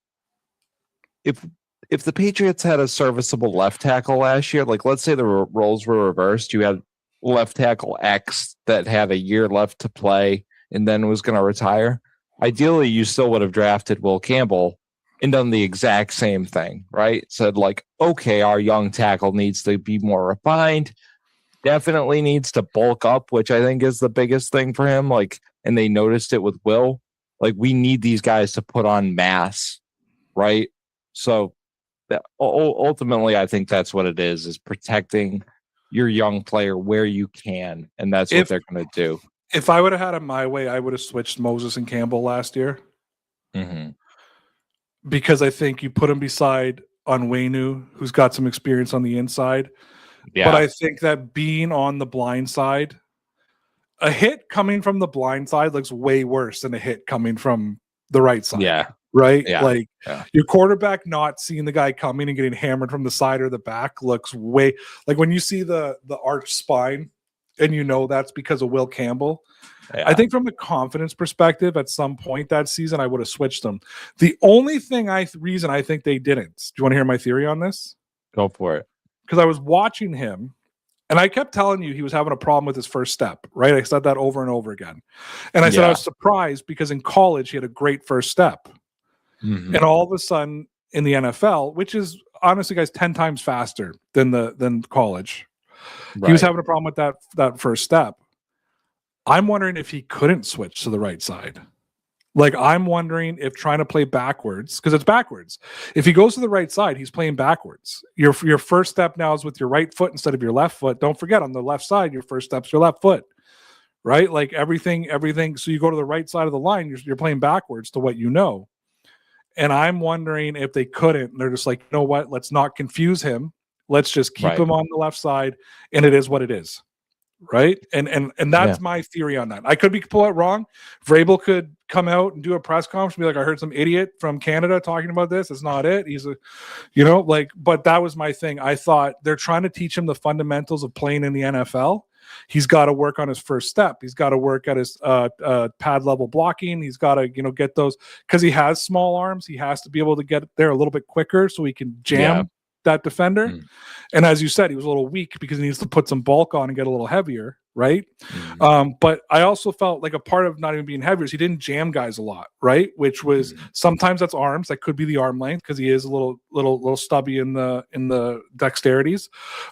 If the Patriots had a serviceable left tackle last year, like let's say the roles were reversed, you had left tackle X that had a year left to play and then was going to retire. Ideally, you still would have drafted Will Campbell and done the exact same thing, right? Said like, okay, our young tackle needs to be more refined, definitely needs to bulk up, which I think is the biggest thing for him. Like, and they noticed it with Will. Like, we need these guys to put on mass, right? So ultimately, I think that's what it is protecting your young player where you can, and that's what they're going to do. If I would have had it my way, I would have switched Moses and Campbell last year. Mm-hmm. Because I think you put him beside Onwenu, who's got some experience on the inside. Yeah. But I think that being on the blind side, a hit coming from the blind side looks way worse than a hit coming from the right side. Yeah. Right? Yeah. Like your quarterback not seeing the guy coming and getting hammered from the side or the back looks way like when you see the arch spine and that's because of Will Campbell. Yeah. I think from a confidence perspective, at some point that season, I would have switched them. The only reason I think they didn't. Do you want to hear my theory on this? Go for it. Because I was watching him, and I kept telling you he was having a problem with his first step, right? I said that over and over again. And I said I was surprised because in college he had a great first step. Mm-hmm. And all of a sudden in the NFL, which is honestly, guys, 10 times faster than college. Right. He was having a problem with that first step. I'm wondering if he couldn't switch to the right side. Like, I'm wondering if trying to play backwards, because it's backwards. If he goes to the right side, he's playing backwards. Your first step now is with your right foot instead of your left foot. Don't forget, on the left side, your first step's your left foot, right? Like everything. So you go to the right side of the line, you're playing backwards to what you know. And I'm wondering if they couldn't. And they're just like, you know what? Let's not confuse him. Let's just keep him on the left side, and it is what it is. Right. And that's my theory on that. I could be completely wrong. Vrabel could come out and do a press conference and be like, I heard some idiot from Canada talking about this. It's not it. He's but that was my thing. I thought they're trying to teach him the fundamentals of playing in the NFL. He's got to work on his first step. He's got to work at his pad level blocking. He's got to, get those, because he has small arms. He has to be able to get there a little bit quicker so he can jam that defender. And as you said, he was a little weak because he needs to put some bulk on and get a little heavier, right? But I also felt like a part of not even being heavier is he didn't jam guys a lot, right? Which was sometimes that's arms, that could be the arm length because he is a little stubby in the dexterities.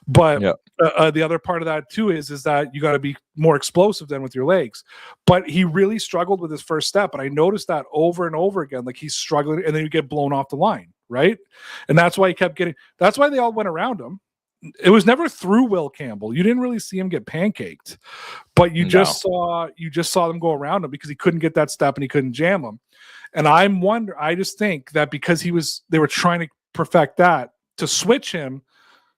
But the other part of that too is that you got to be more explosive than with your legs. But he really struggled with his first step, and I noticed that over and over again. Like he's struggling, and then you get blown off the line. Right. And that's why that's why they all went around him. It was never through Will Campbell. You didn't really see him get pancaked, but you just saw them go around him because he couldn't get that step and he couldn't jam him. And I just think that because they were trying to perfect that to switch him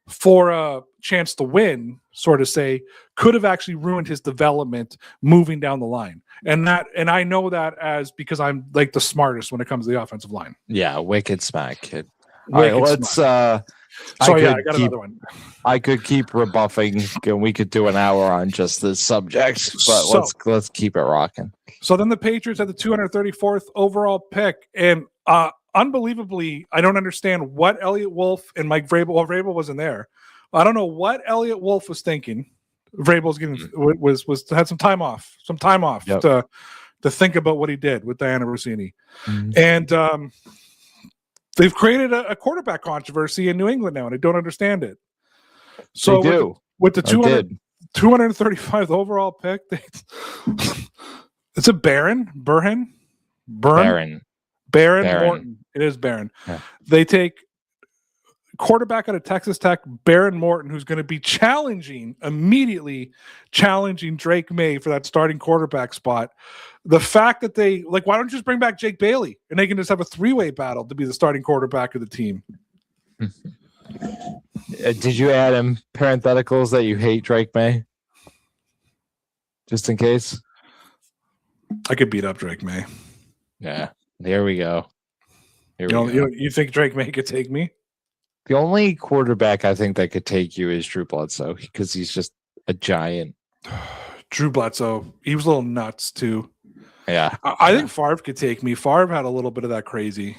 for a chance to win, sort of say, could have actually ruined his development moving down the line. And I know that as because I'm like the smartest when it comes to the offensive line. Yeah, wicked smack, kid. All right, let's I got another one. I could keep rebuffing, and we could do an hour on just this subject, but let's keep it rocking. So then the Patriots had the 234th overall pick, and unbelievably, I don't understand what Elliott Wolf and Mike Vrabel. Well, Vrabel wasn't there. I don't know what Elliott Wolf was thinking. Vrabel's was had some time off to think about what he did with Diana Rossini, and they've created a quarterback controversy in New England now, and I don't understand it. So with the 235th overall pick, it's a Baron Morton. It is Barron. Yeah. They take quarterback out of Texas Tech, Baron Morton, who's going to be immediately challenging Drake May for that starting quarterback spot. The fact that why don't you just bring back Jake Bailey and they can just have a three-way battle to be the starting quarterback of the team? Did you add in parentheticals that you hate Drake May? Just in case? I could beat up Drake May. Yeah, there we go. You think Drake May could take me? The only quarterback I think that could take you is Drew Bledsoe because he's just a giant. Drew Bledsoe, he was a little nuts too. Yeah, I think Favre could take me. Favre had a little bit of that crazy.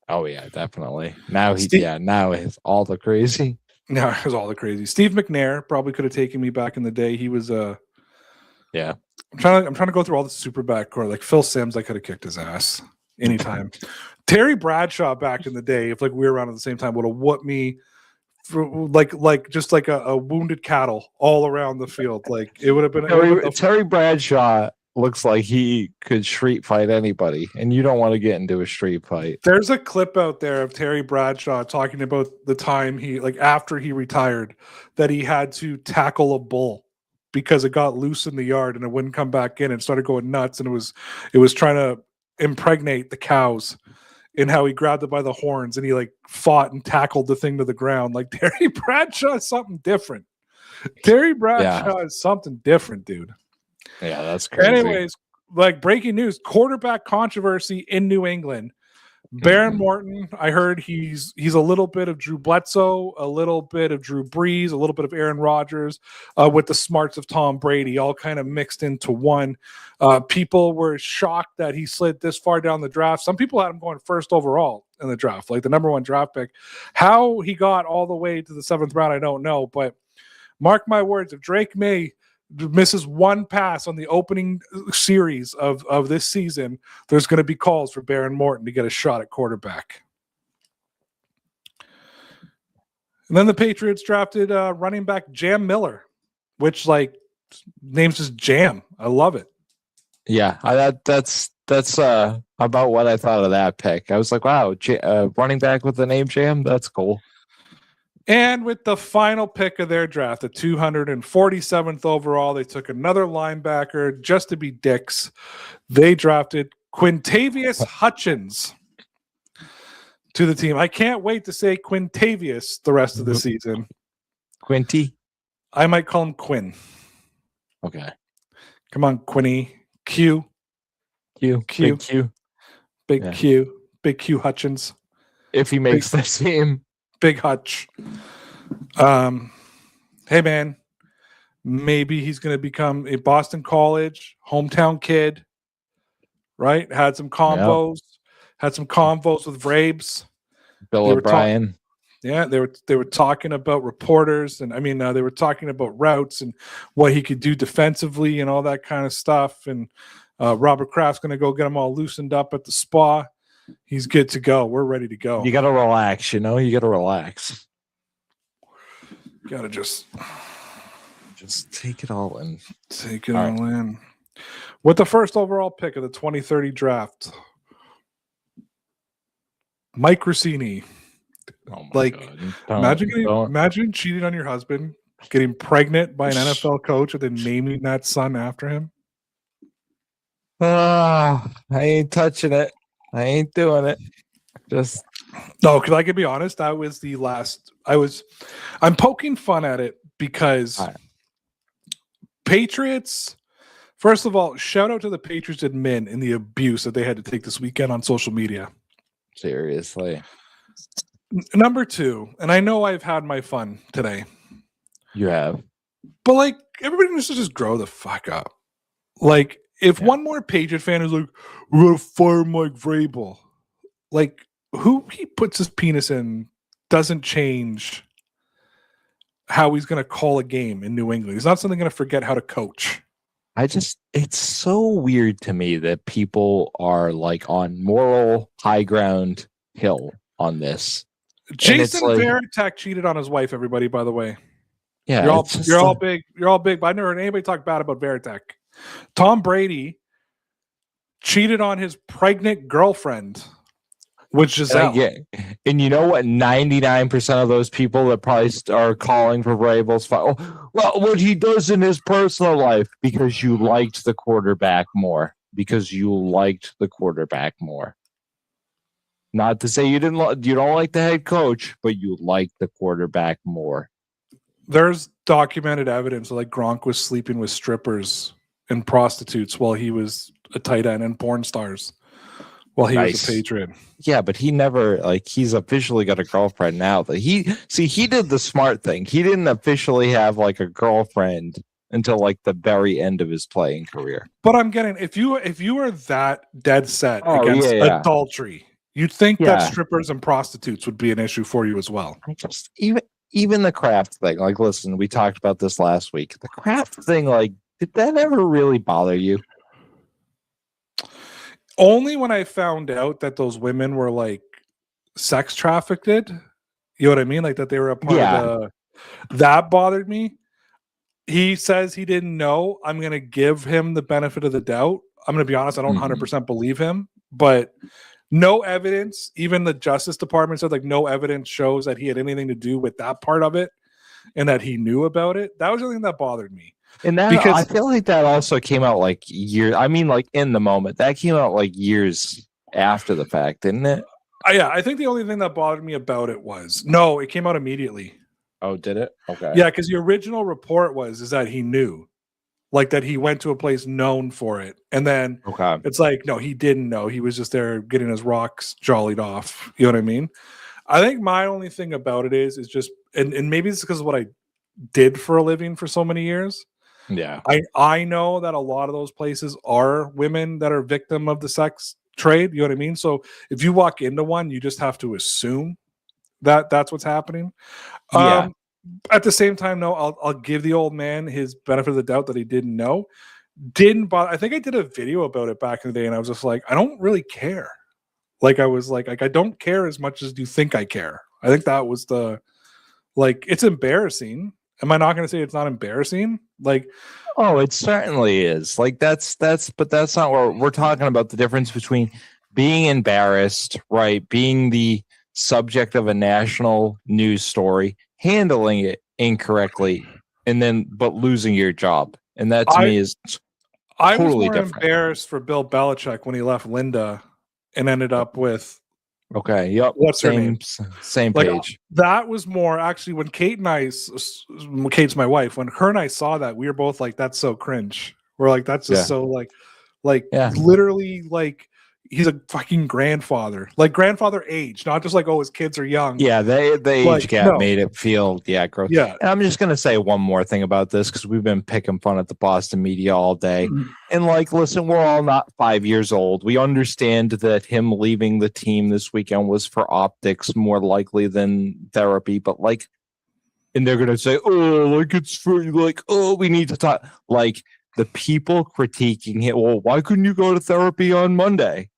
Oh yeah, definitely. Now now it's all the crazy. Now it was all the crazy. Steve McNair probably could have taken me back in the day. He was yeah. I'm trying to go through all the super backcourt. Like Phil Simms, I could have kicked his ass anytime. Terry Bradshaw back in the day, if we were around at the same time, would have whooped me for, just like a wounded cattle all around the field. Like it would have been Terry Bradshaw looks like he could street fight anybody, and you don't want to get into a street fight. There's a clip out there of Terry Bradshaw talking about the time after he retired that he had to tackle a bull because it got loose in the yard and it wouldn't come back in and started going nuts, and it was trying to impregnate the cows, and how he grabbed it by the horns and he fought and tackled the thing to the ground. Like Terry Bradshaw is something different. Terry Bradshaw is something different, dude. Yeah, that's crazy. Anyways, breaking news, quarterback controversy in New England. Baron Morton, I heard he's a little bit of Drew Bledsoe, a little bit of Drew Brees, a little bit of Aaron Rodgers, with the smarts of Tom Brady, all kind of mixed into one. People were shocked that he slid this far down the draft. Some people had him going first overall in the draft, like the number one draft pick. How he got all the way to the 7th round, I don't know. But mark my words, if Drake May misses one pass on the opening series of this season, there's going to be calls for Baron Morton to get a shot at quarterback. And then the Patriots drafted running back Jam Miller, which like name's just Jam. I love it. Yeah, that's about what I thought of that pick. I was like, wow, running back with the name Jam, that's cool. And with the final pick of their draft, the 247th overall, they took another linebacker just to be dicks. They drafted Quintavious Hutchins to the team. I can't wait to say Quintavious the rest of the season. Quinty? I might call him Quinn. Okay. Come on, Quinny. Q. Q. Q. Big Q. Big Yeah. Q. Big Q Hutchins. If he makes the team. Big Hutch. Hey, man. Maybe he's going to become a Boston College hometown kid, right? Had some convos. Had some convos with Vrabes. Bill O'Brien. Yeah, they were talking about reporters, and they were talking about routes and what he could do defensively and all that kind of stuff. And Robert Kraft's going to go get them all loosened up at the spa. He's good to go. We're ready to go. You got to relax, You got to relax. Got to just take it all in. Take it all in. With the first overall pick of the 2030 draft, Mike Rossini. Oh my God. Imagine cheating on your husband, getting pregnant by an NFL coach, and then naming that son after him. I ain't touching it. I ain't doing it. Just no, because I could be honest, that was the last. I'm poking fun at it because Patriots. First of all, shout out to the Patriots admin and the abuse that they had to take this weekend on social media. Seriously. Number two, and I know I've had my fun today. You have. But, like, everybody needs to just grow the fuck up. Like, if one more Patriot fan is like, we're going to fire Mike Vrabel. Like, who he puts his penis in doesn't change how he's going to call a game in New England. He's not suddenly going to forget how to coach. It's so weird to me that people are, like, on moral high ground hill on this. Jason Varitek cheated on his wife, everybody, by the way. Yeah. You're all big, but I never heard anybody talk bad about Varitek. Tom Brady cheated on his pregnant girlfriend with Giselle. And you know what? 99% of those people that probably are calling for Vrabel's well, what he does in his personal life, because you liked the quarterback more. Not to say you don't like the head coach, but you like the quarterback more. There's documented evidence that, like, Gronk was sleeping with strippers and prostitutes while he was a tight end, and porn stars while he was a Patriot. Yeah, but he never, like, he's officially got a girlfriend now. He did the smart thing. He didn't officially have, like, a girlfriend until, like, the very end of his playing career. But I'm getting, if you are that dead set against adultery, you'd think that strippers and prostitutes would be an issue for you as well. Even the Kraft thing, like, listen, we talked about this last week. The Kraft thing, like, did that ever really bother you? Only when I found out that those women were, like, sex trafficked. You know what I mean? Like, that they were a part of that bothered me. He says he didn't know. I'm going to give him the benefit of the doubt. I'm going to be honest, I don't 100% believe him, but no evidence. Even the Justice Department said, like, no evidence shows that he had anything to do with that part of it and that he knew about it. That was the thing that bothered me. And that, because I feel like that also came out, like, years. I mean, like, in the moment. That came out, like, years after the fact, didn't it? Yeah, I think the only thing that bothered me about it was it came out immediately. Oh, did it? Okay. Yeah, because the original report is that he knew, like, that he went to a place known for it, and then it's like, no, he didn't know. He was just there getting his rocks jollied off. You know what I mean? I think my only thing about it is just, and maybe it's because of what I did for a living for so many years. Yeah, I know that a lot of those places are women that are victim of the sex trade. You know what I mean? So if you walk into one, you just have to assume that that's what's happening. Yeah. At the same time, no, I'll give the old man his benefit of the doubt that he didn't know. Didn't bother. I think I did a video about it back in the day, and I was just like, I don't really care. Like, I was like I don't care as much as you think I care. I think that was the Like, it's embarrassing. Am I not going to say it's not embarrassing? Like, Oh, it certainly is. Like but that's not what we're talking about. The difference between being embarrassed, right? Being the subject of a national news story, handling it incorrectly, and then but losing your job. And that to me is I was totally more different. embarrassed for Bill Belichick when he left Linda and ended up with Okay. Yep. what's her name? Same Like, page. that was more actually when Kate and I, Kate's my wife, when her and I saw that, we were both like, that's so cringe. We're like, that's just Yeah. so like Yeah. literally like he's a fucking grandfather, like grandfather age, not just like, oh, his kids are young. Yeah, the age gap made it feel gross. Yeah. And I'm just gonna say one more thing about this because we've been picking fun at the Boston media all day. And like, listen, we're all not 5 years old. We understand that him leaving the team this weekend was for optics more likely than therapy, but like, and they're gonna say, oh, like it's for like, oh, we need to talk. Like the people critiquing it, well, why couldn't you go to therapy on Monday?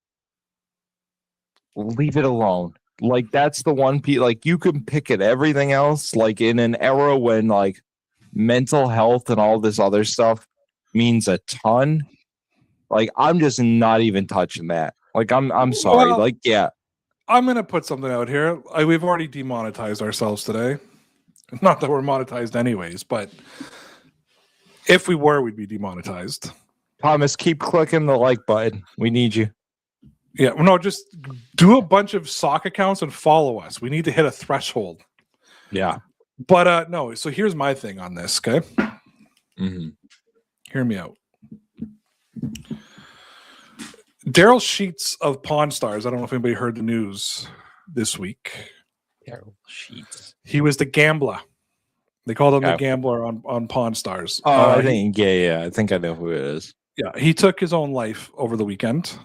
Leave it alone. Like that's the one piece. Like you can pick at everything else. Like in an era when like mental health and all this other stuff means a ton. Like I'm just not even touching that. Like I'm sorry. Well, like yeah, I'm gonna put something out here. We've already demonetized ourselves today. Not that we're monetized anyways, but if we were, we'd be demonetized. Thomas, keep clicking the like button. We need you. Yeah, no, just do a bunch of sock accounts and follow us. We need to hit a threshold. Yeah. But no, so here's my thing on this, okay? Mm-hmm. Hear me out. Daryl Sheets of Pawn Stars. I don't know if anybody heard the news this week. Daryl Sheets. He was the gambler. They called him the gambler on Pawn Stars. Oh, I think I think I know who it is. Yeah, he took his own life over the weekend.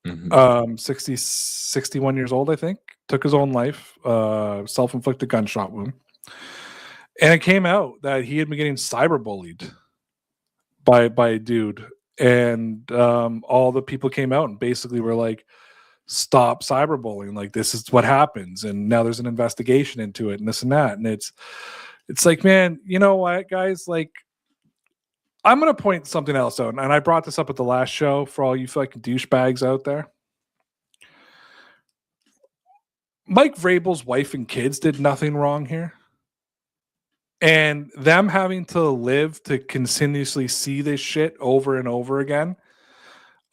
Mm-hmm. 61 years old, I think. Took his own life, self-inflicted gunshot wound. And it came out that he had been getting cyberbullied by a dude. And all the people came out and basically were like, stop cyberbullying. Like, this is what happens. And now there's an investigation into it and this and that. And it's like, man, you know what, guys? Like, I'm going to point something else out. And I brought this up at the last show for all you fucking douchebags out there. Mike Vrabel's wife and kids did nothing wrong here. And them having to live to continuously see this shit over and over again,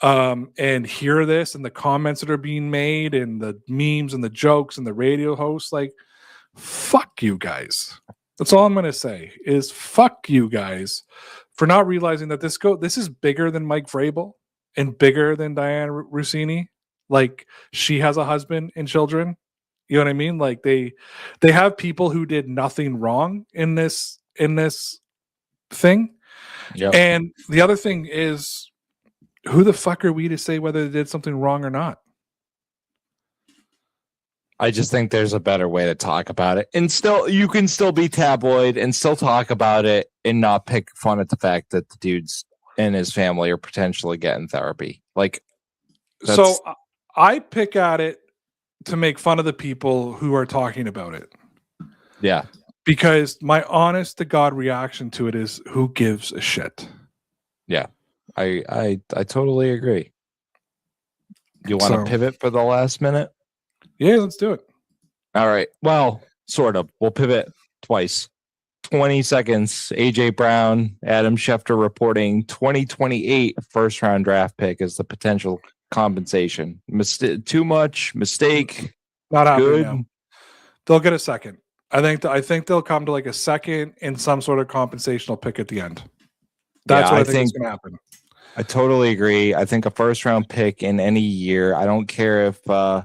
and hear this and the comments that are being made and the memes and the jokes and the radio hosts, like, fuck you guys. That's all I'm going to say is fuck you guys for not realizing that this is bigger than Mike Vrabel and bigger than Diane Rossini. Like, she has a husband and children. You know what I mean? Like they have people who did nothing wrong in this thing. Yep. And the other thing is, who the fuck are we to say whether they did something wrong or not? I just think there's a better way to talk about it. And still, you can still be tabloid and still talk about it and not pick fun at the fact that the dudes and his family are potentially getting therapy. Like, so I pick at it to make fun of the people who are talking about it. Yeah. Because my honest to God reaction to it is, who gives a shit? Yeah. I totally agree. You want to pivot for the last minute? Yeah, let's do it. All right. Well, sort of. We'll pivot twice. 20 seconds. AJ Brown, Adam Schefter reporting 2028 first round draft pick as the potential compensation. Too much mistake. Not happening good. Now. They'll get a second. I think they'll come to like a second and some sort of compensational pick at the end. That's what I think is going to happen. I totally agree. I think a first round pick in any year. I don't care if I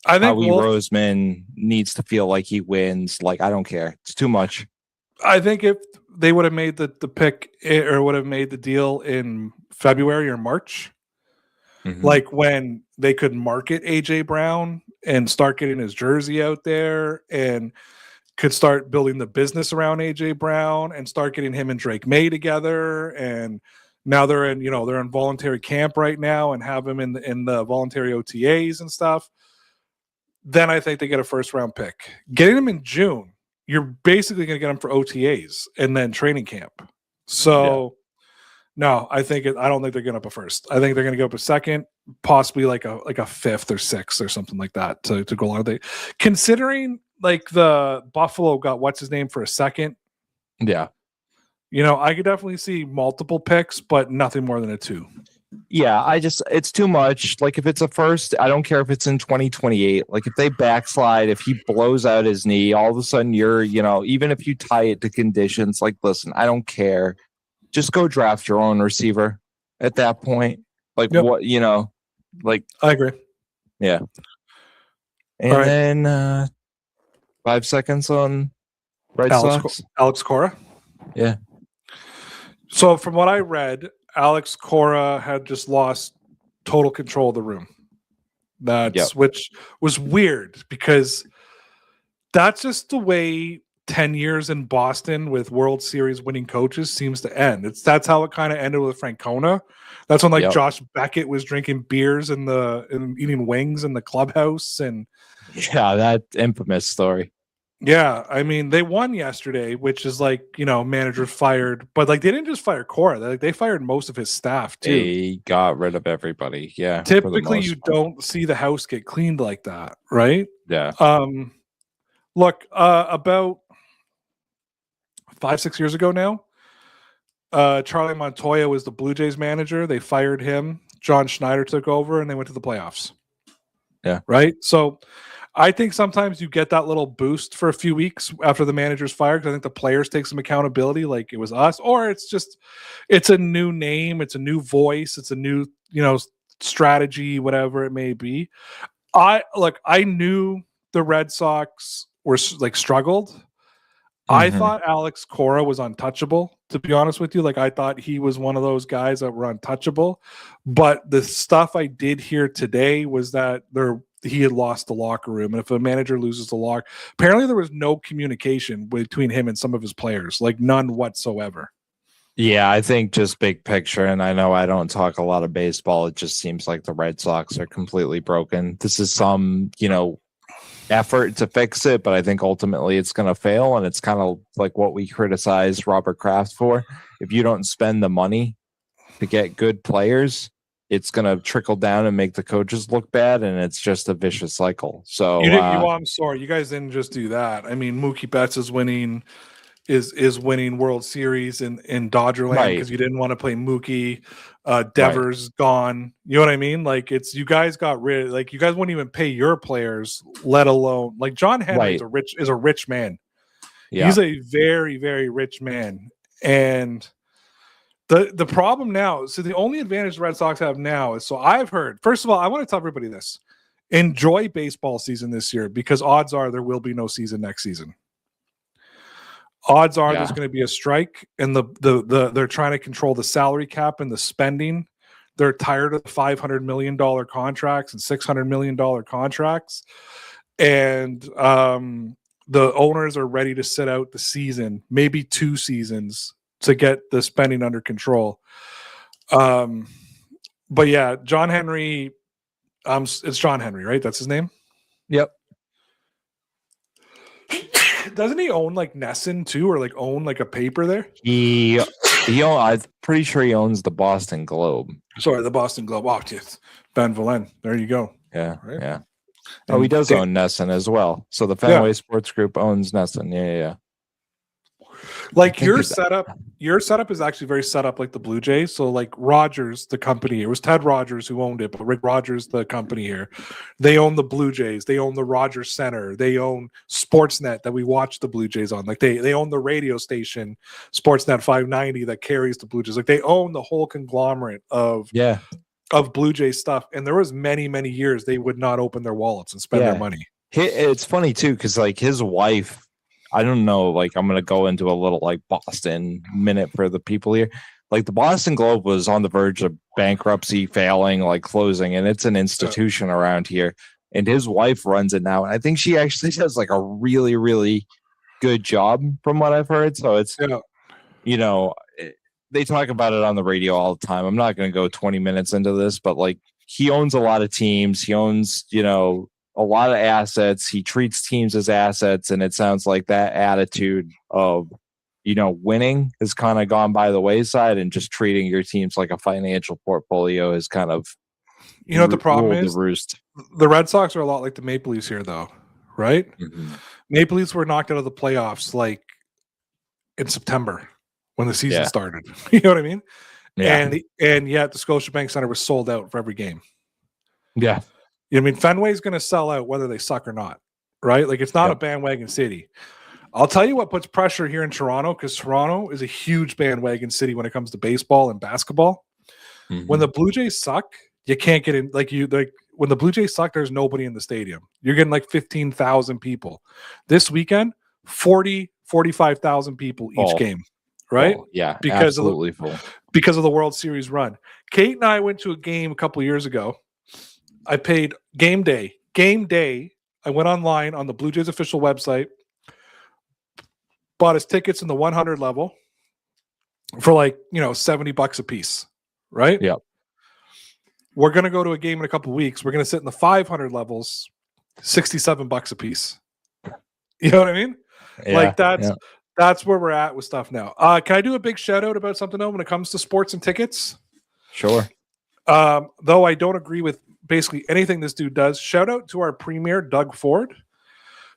think Howie Roseman needs to feel like he wins. Like, I don't care. It's too much. I think if they would have made the pick or would have made the deal in February or March, like when they could market AJ Brown and start getting his jersey out there and could start building the business around AJ Brown and start getting him and Drake May together. And now they're in voluntary camp right now and have him in the voluntary OTAs and stuff. Then I think they get a first round pick. Getting him in June you're basically going to get him for OTAs and then training camp. So no, I don't think they're going up a first. I think they're going to go up a second, possibly like a fifth or sixth or something like that to go along with it. Considering like the Buffalo got what's his name for a second. Yeah. I could definitely see multiple picks, but nothing more than a 2. Yeah, it's too much. Like if it's a first, I don't care if it's in 2028. Like if they backslide, if he blows out his knee, all of a sudden you're, even if you tie it to conditions, like listen, I don't care. Just go draft your own receiver at that point. Like what, like I agree. Yeah. And then 5 seconds on Red Sox. Alex Cora. Yeah. So from what I read, Alex Cora had just lost total control of the room. Which was weird because that's just the way 10 years in Boston with World Series winning coaches seems to end. That's how it kind of ended with Francona. That's when Josh Beckett was drinking beers and eating wings in the clubhouse and that infamous story. Yeah, I mean they won yesterday, which is manager fired, but they didn't just fire Cora. They fired most of his staff too. They got rid of everybody. Yeah. Typically, you don't see the house get cleaned like that, right? Yeah. Look, about 5-6 years ago now, Charlie Montoya was the Blue Jays manager. They fired him. John Schneider took over, and they went to the playoffs. Yeah. Right. So. I think sometimes you get that little boost for a few weeks after the manager's fired because I think the players take some accountability, like it was us, or it's a new name, it's a new voice, it's a new strategy, whatever it may be. I knew the Red Sox were struggled. I thought Alex Cora was untouchable, to be honest with you. I thought he was one of those guys that were untouchable. But the stuff I did hear today was that he had lost the locker room. And if a manager loses the locker, apparently there was no communication between him and some of his players, none whatsoever. Yeah, I think just big picture, and I know I don't talk a lot of baseball. It just seems like the Red Sox are completely broken. This is some, effort to fix it, but I think ultimately it's going to fail. And it's kind of like what we criticize Robert Kraft for. If you don't spend the money to get good players, it's going to trickle down and make the coaches look bad, and it's just a vicious cycle. So I'm sorry, you guys didn't just do that. I mean, Mookie Betts is winning World Series in Dodgerland because you didn't want to play Mookie. Devers gone. You know what I mean? You guys got rid. You guys wouldn't even pay your players, let alone John Henry is a rich man. Yeah. He's a very, very rich man, and. The problem now, so the only advantage the Red Sox have now is, so I've heard, first of all, I want to tell everybody this. Enjoy baseball season this year because odds are there will be no season next season. Odds are there's going to be a strike and they're trying to control the salary cap and the spending. They're tired of the $500 million contracts and $600 million contracts. And the owners are ready to sit out the season, maybe 2 seasons, to get the spending under control. But yeah, John Henry, it's John Henry, right? That's his name? Yep. Doesn't he own Nesson too, or own a paper there? I'm pretty sure he owns the Boston Globe. Sorry, the Boston Globe. Oh, yes. Ben Valen. There you go. Yeah, right? Yeah. Oh, he does own Nesson as well. So the Fenway Sports Group owns Nesson. Yeah. Your setup is actually very set up like the Blue Jays. So Rogers, the company, it was Ted Rogers who owned it, but Rick Rogers, the company here, they own the Blue Jays. They own the Rogers Center. They own Sportsnet that we watch the Blue Jays on. They own the radio station Sportsnet 590 that carries the Blue Jays. They own the whole conglomerate of Blue Jay stuff. And there was many, many years they would not open their wallets and spend their money. It's funny too, because his wife, I don't know, I'm going to go into a little Boston minute for the people here. The Boston Globe was on the verge of bankruptcy, failing, closing, and it's an institution around here. And his wife runs it now. And I think she actually does a really, really good job from what I've heard. So it's, they talk about it on the radio all the time. I'm not going to go 20 minutes into this, but he owns a lot of teams. He owns, a lot of assets. He treats teams as assets, and it sounds like that attitude of, winning has kind of gone by the wayside, and just treating your teams like a financial portfolio is kind of, what the problem ruled is? the roost. The Red Sox are a lot like the Maple Leafs here, though, right? Mm-hmm. Maple Leafs were knocked out of the playoffs like in September when the season started. You know what I mean? Yeah. And yet the Scotiabank Center was sold out for every game. Yeah. Fenway's going to sell out whether they suck or not, right? Like, it's not a bandwagon city. I'll tell you what puts pressure here in Toronto, because Toronto is a huge bandwagon city when it comes to baseball and basketball. Mm-hmm. When the Blue Jays suck, you can't get in. When the Blue Jays suck, there's nobody in the stadium. You're getting like 15,000 people. This weekend, 45,000 people each game, right? Yeah, because absolutely full. Because of the World Series run. Kate and I went to a game a couple of years ago. I paid game day. I went online on the Blue Jays official website, bought his tickets in the 100 level for $70 a piece, right? Yep. We're going to go to a game in a couple of weeks. We're going to sit in the 500 levels, $67 a piece. You know what I mean? Yeah, that's where we're at with stuff now. Can I do a big shout out about something though when it comes to sports and tickets? Sure. Though I don't agree with basically anything this dude does. Shout out to our premier, Doug Ford,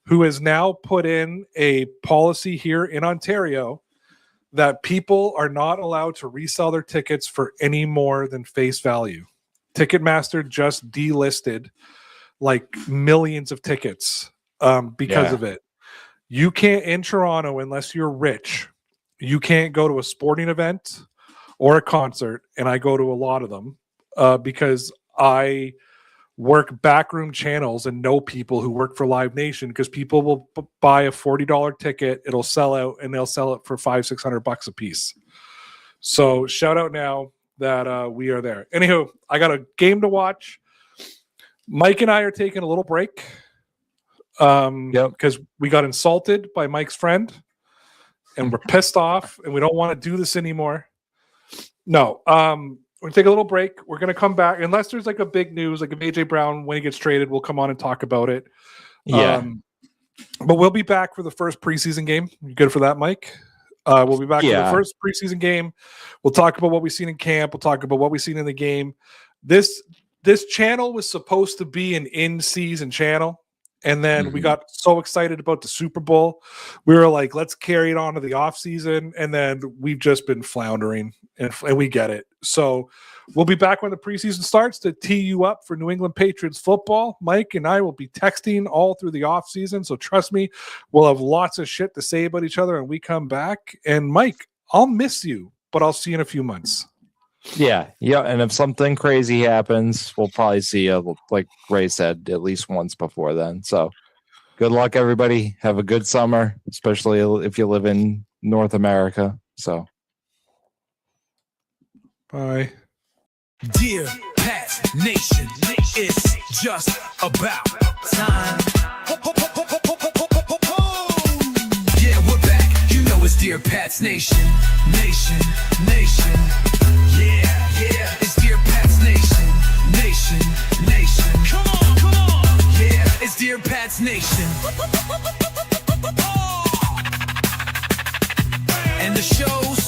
who has now put in a policy here in Ontario that people are not allowed to resell their tickets for any more than face value. Ticketmaster just delisted like millions of tickets because of it. You can't, in Toronto, unless you're rich, you can't go to a sporting event or a concert, and I go to a lot of them because I work backroom channels and know people who work for Live Nation, because people will buy a $40 ticket, it'll sell out, and they'll sell it for $500-$600 a piece. So shout out now that we are there. Anywho, I got a game to watch. Mike and I are taking a little break because we got insulted by Mike's friend, and we're pissed off, and we don't want to do this anymore. No, we're gonna take a little break. We're gonna come back unless there's like a big news, like if AJ Brown, when he gets traded, we'll come on and talk about it. But we'll be back for the first preseason game. You good for that, Mike? We'll be back for the first preseason game. We'll talk about what we've seen in camp. We'll talk about what we've seen in the game. This channel was supposed to be an in-season channel. And then we got so excited about the Super Bowl. We were like, let's carry it on to the offseason. And then we've just been floundering, and we get it. So we'll be back when the preseason starts to tee you up for New England Patriots football. Mike and I will be texting all through the offseason. So trust me, we'll have lots of shit to say about each other when we come back. And Mike, I'll miss you, but I'll see you in a few months. Yeah. And if something crazy happens, we'll probably see you, like Ray said, at least once before then. So good luck, everybody. Have a good summer, especially if you live in North America. So bye. Dear Pats Nation, it's just about time. Yeah, we're back. You know it's Dear Pats Nation. Nation. Yeah, it's Dear Pats Nation. Nation. Come on. Yeah, it's Dear Pats Nation. And the show's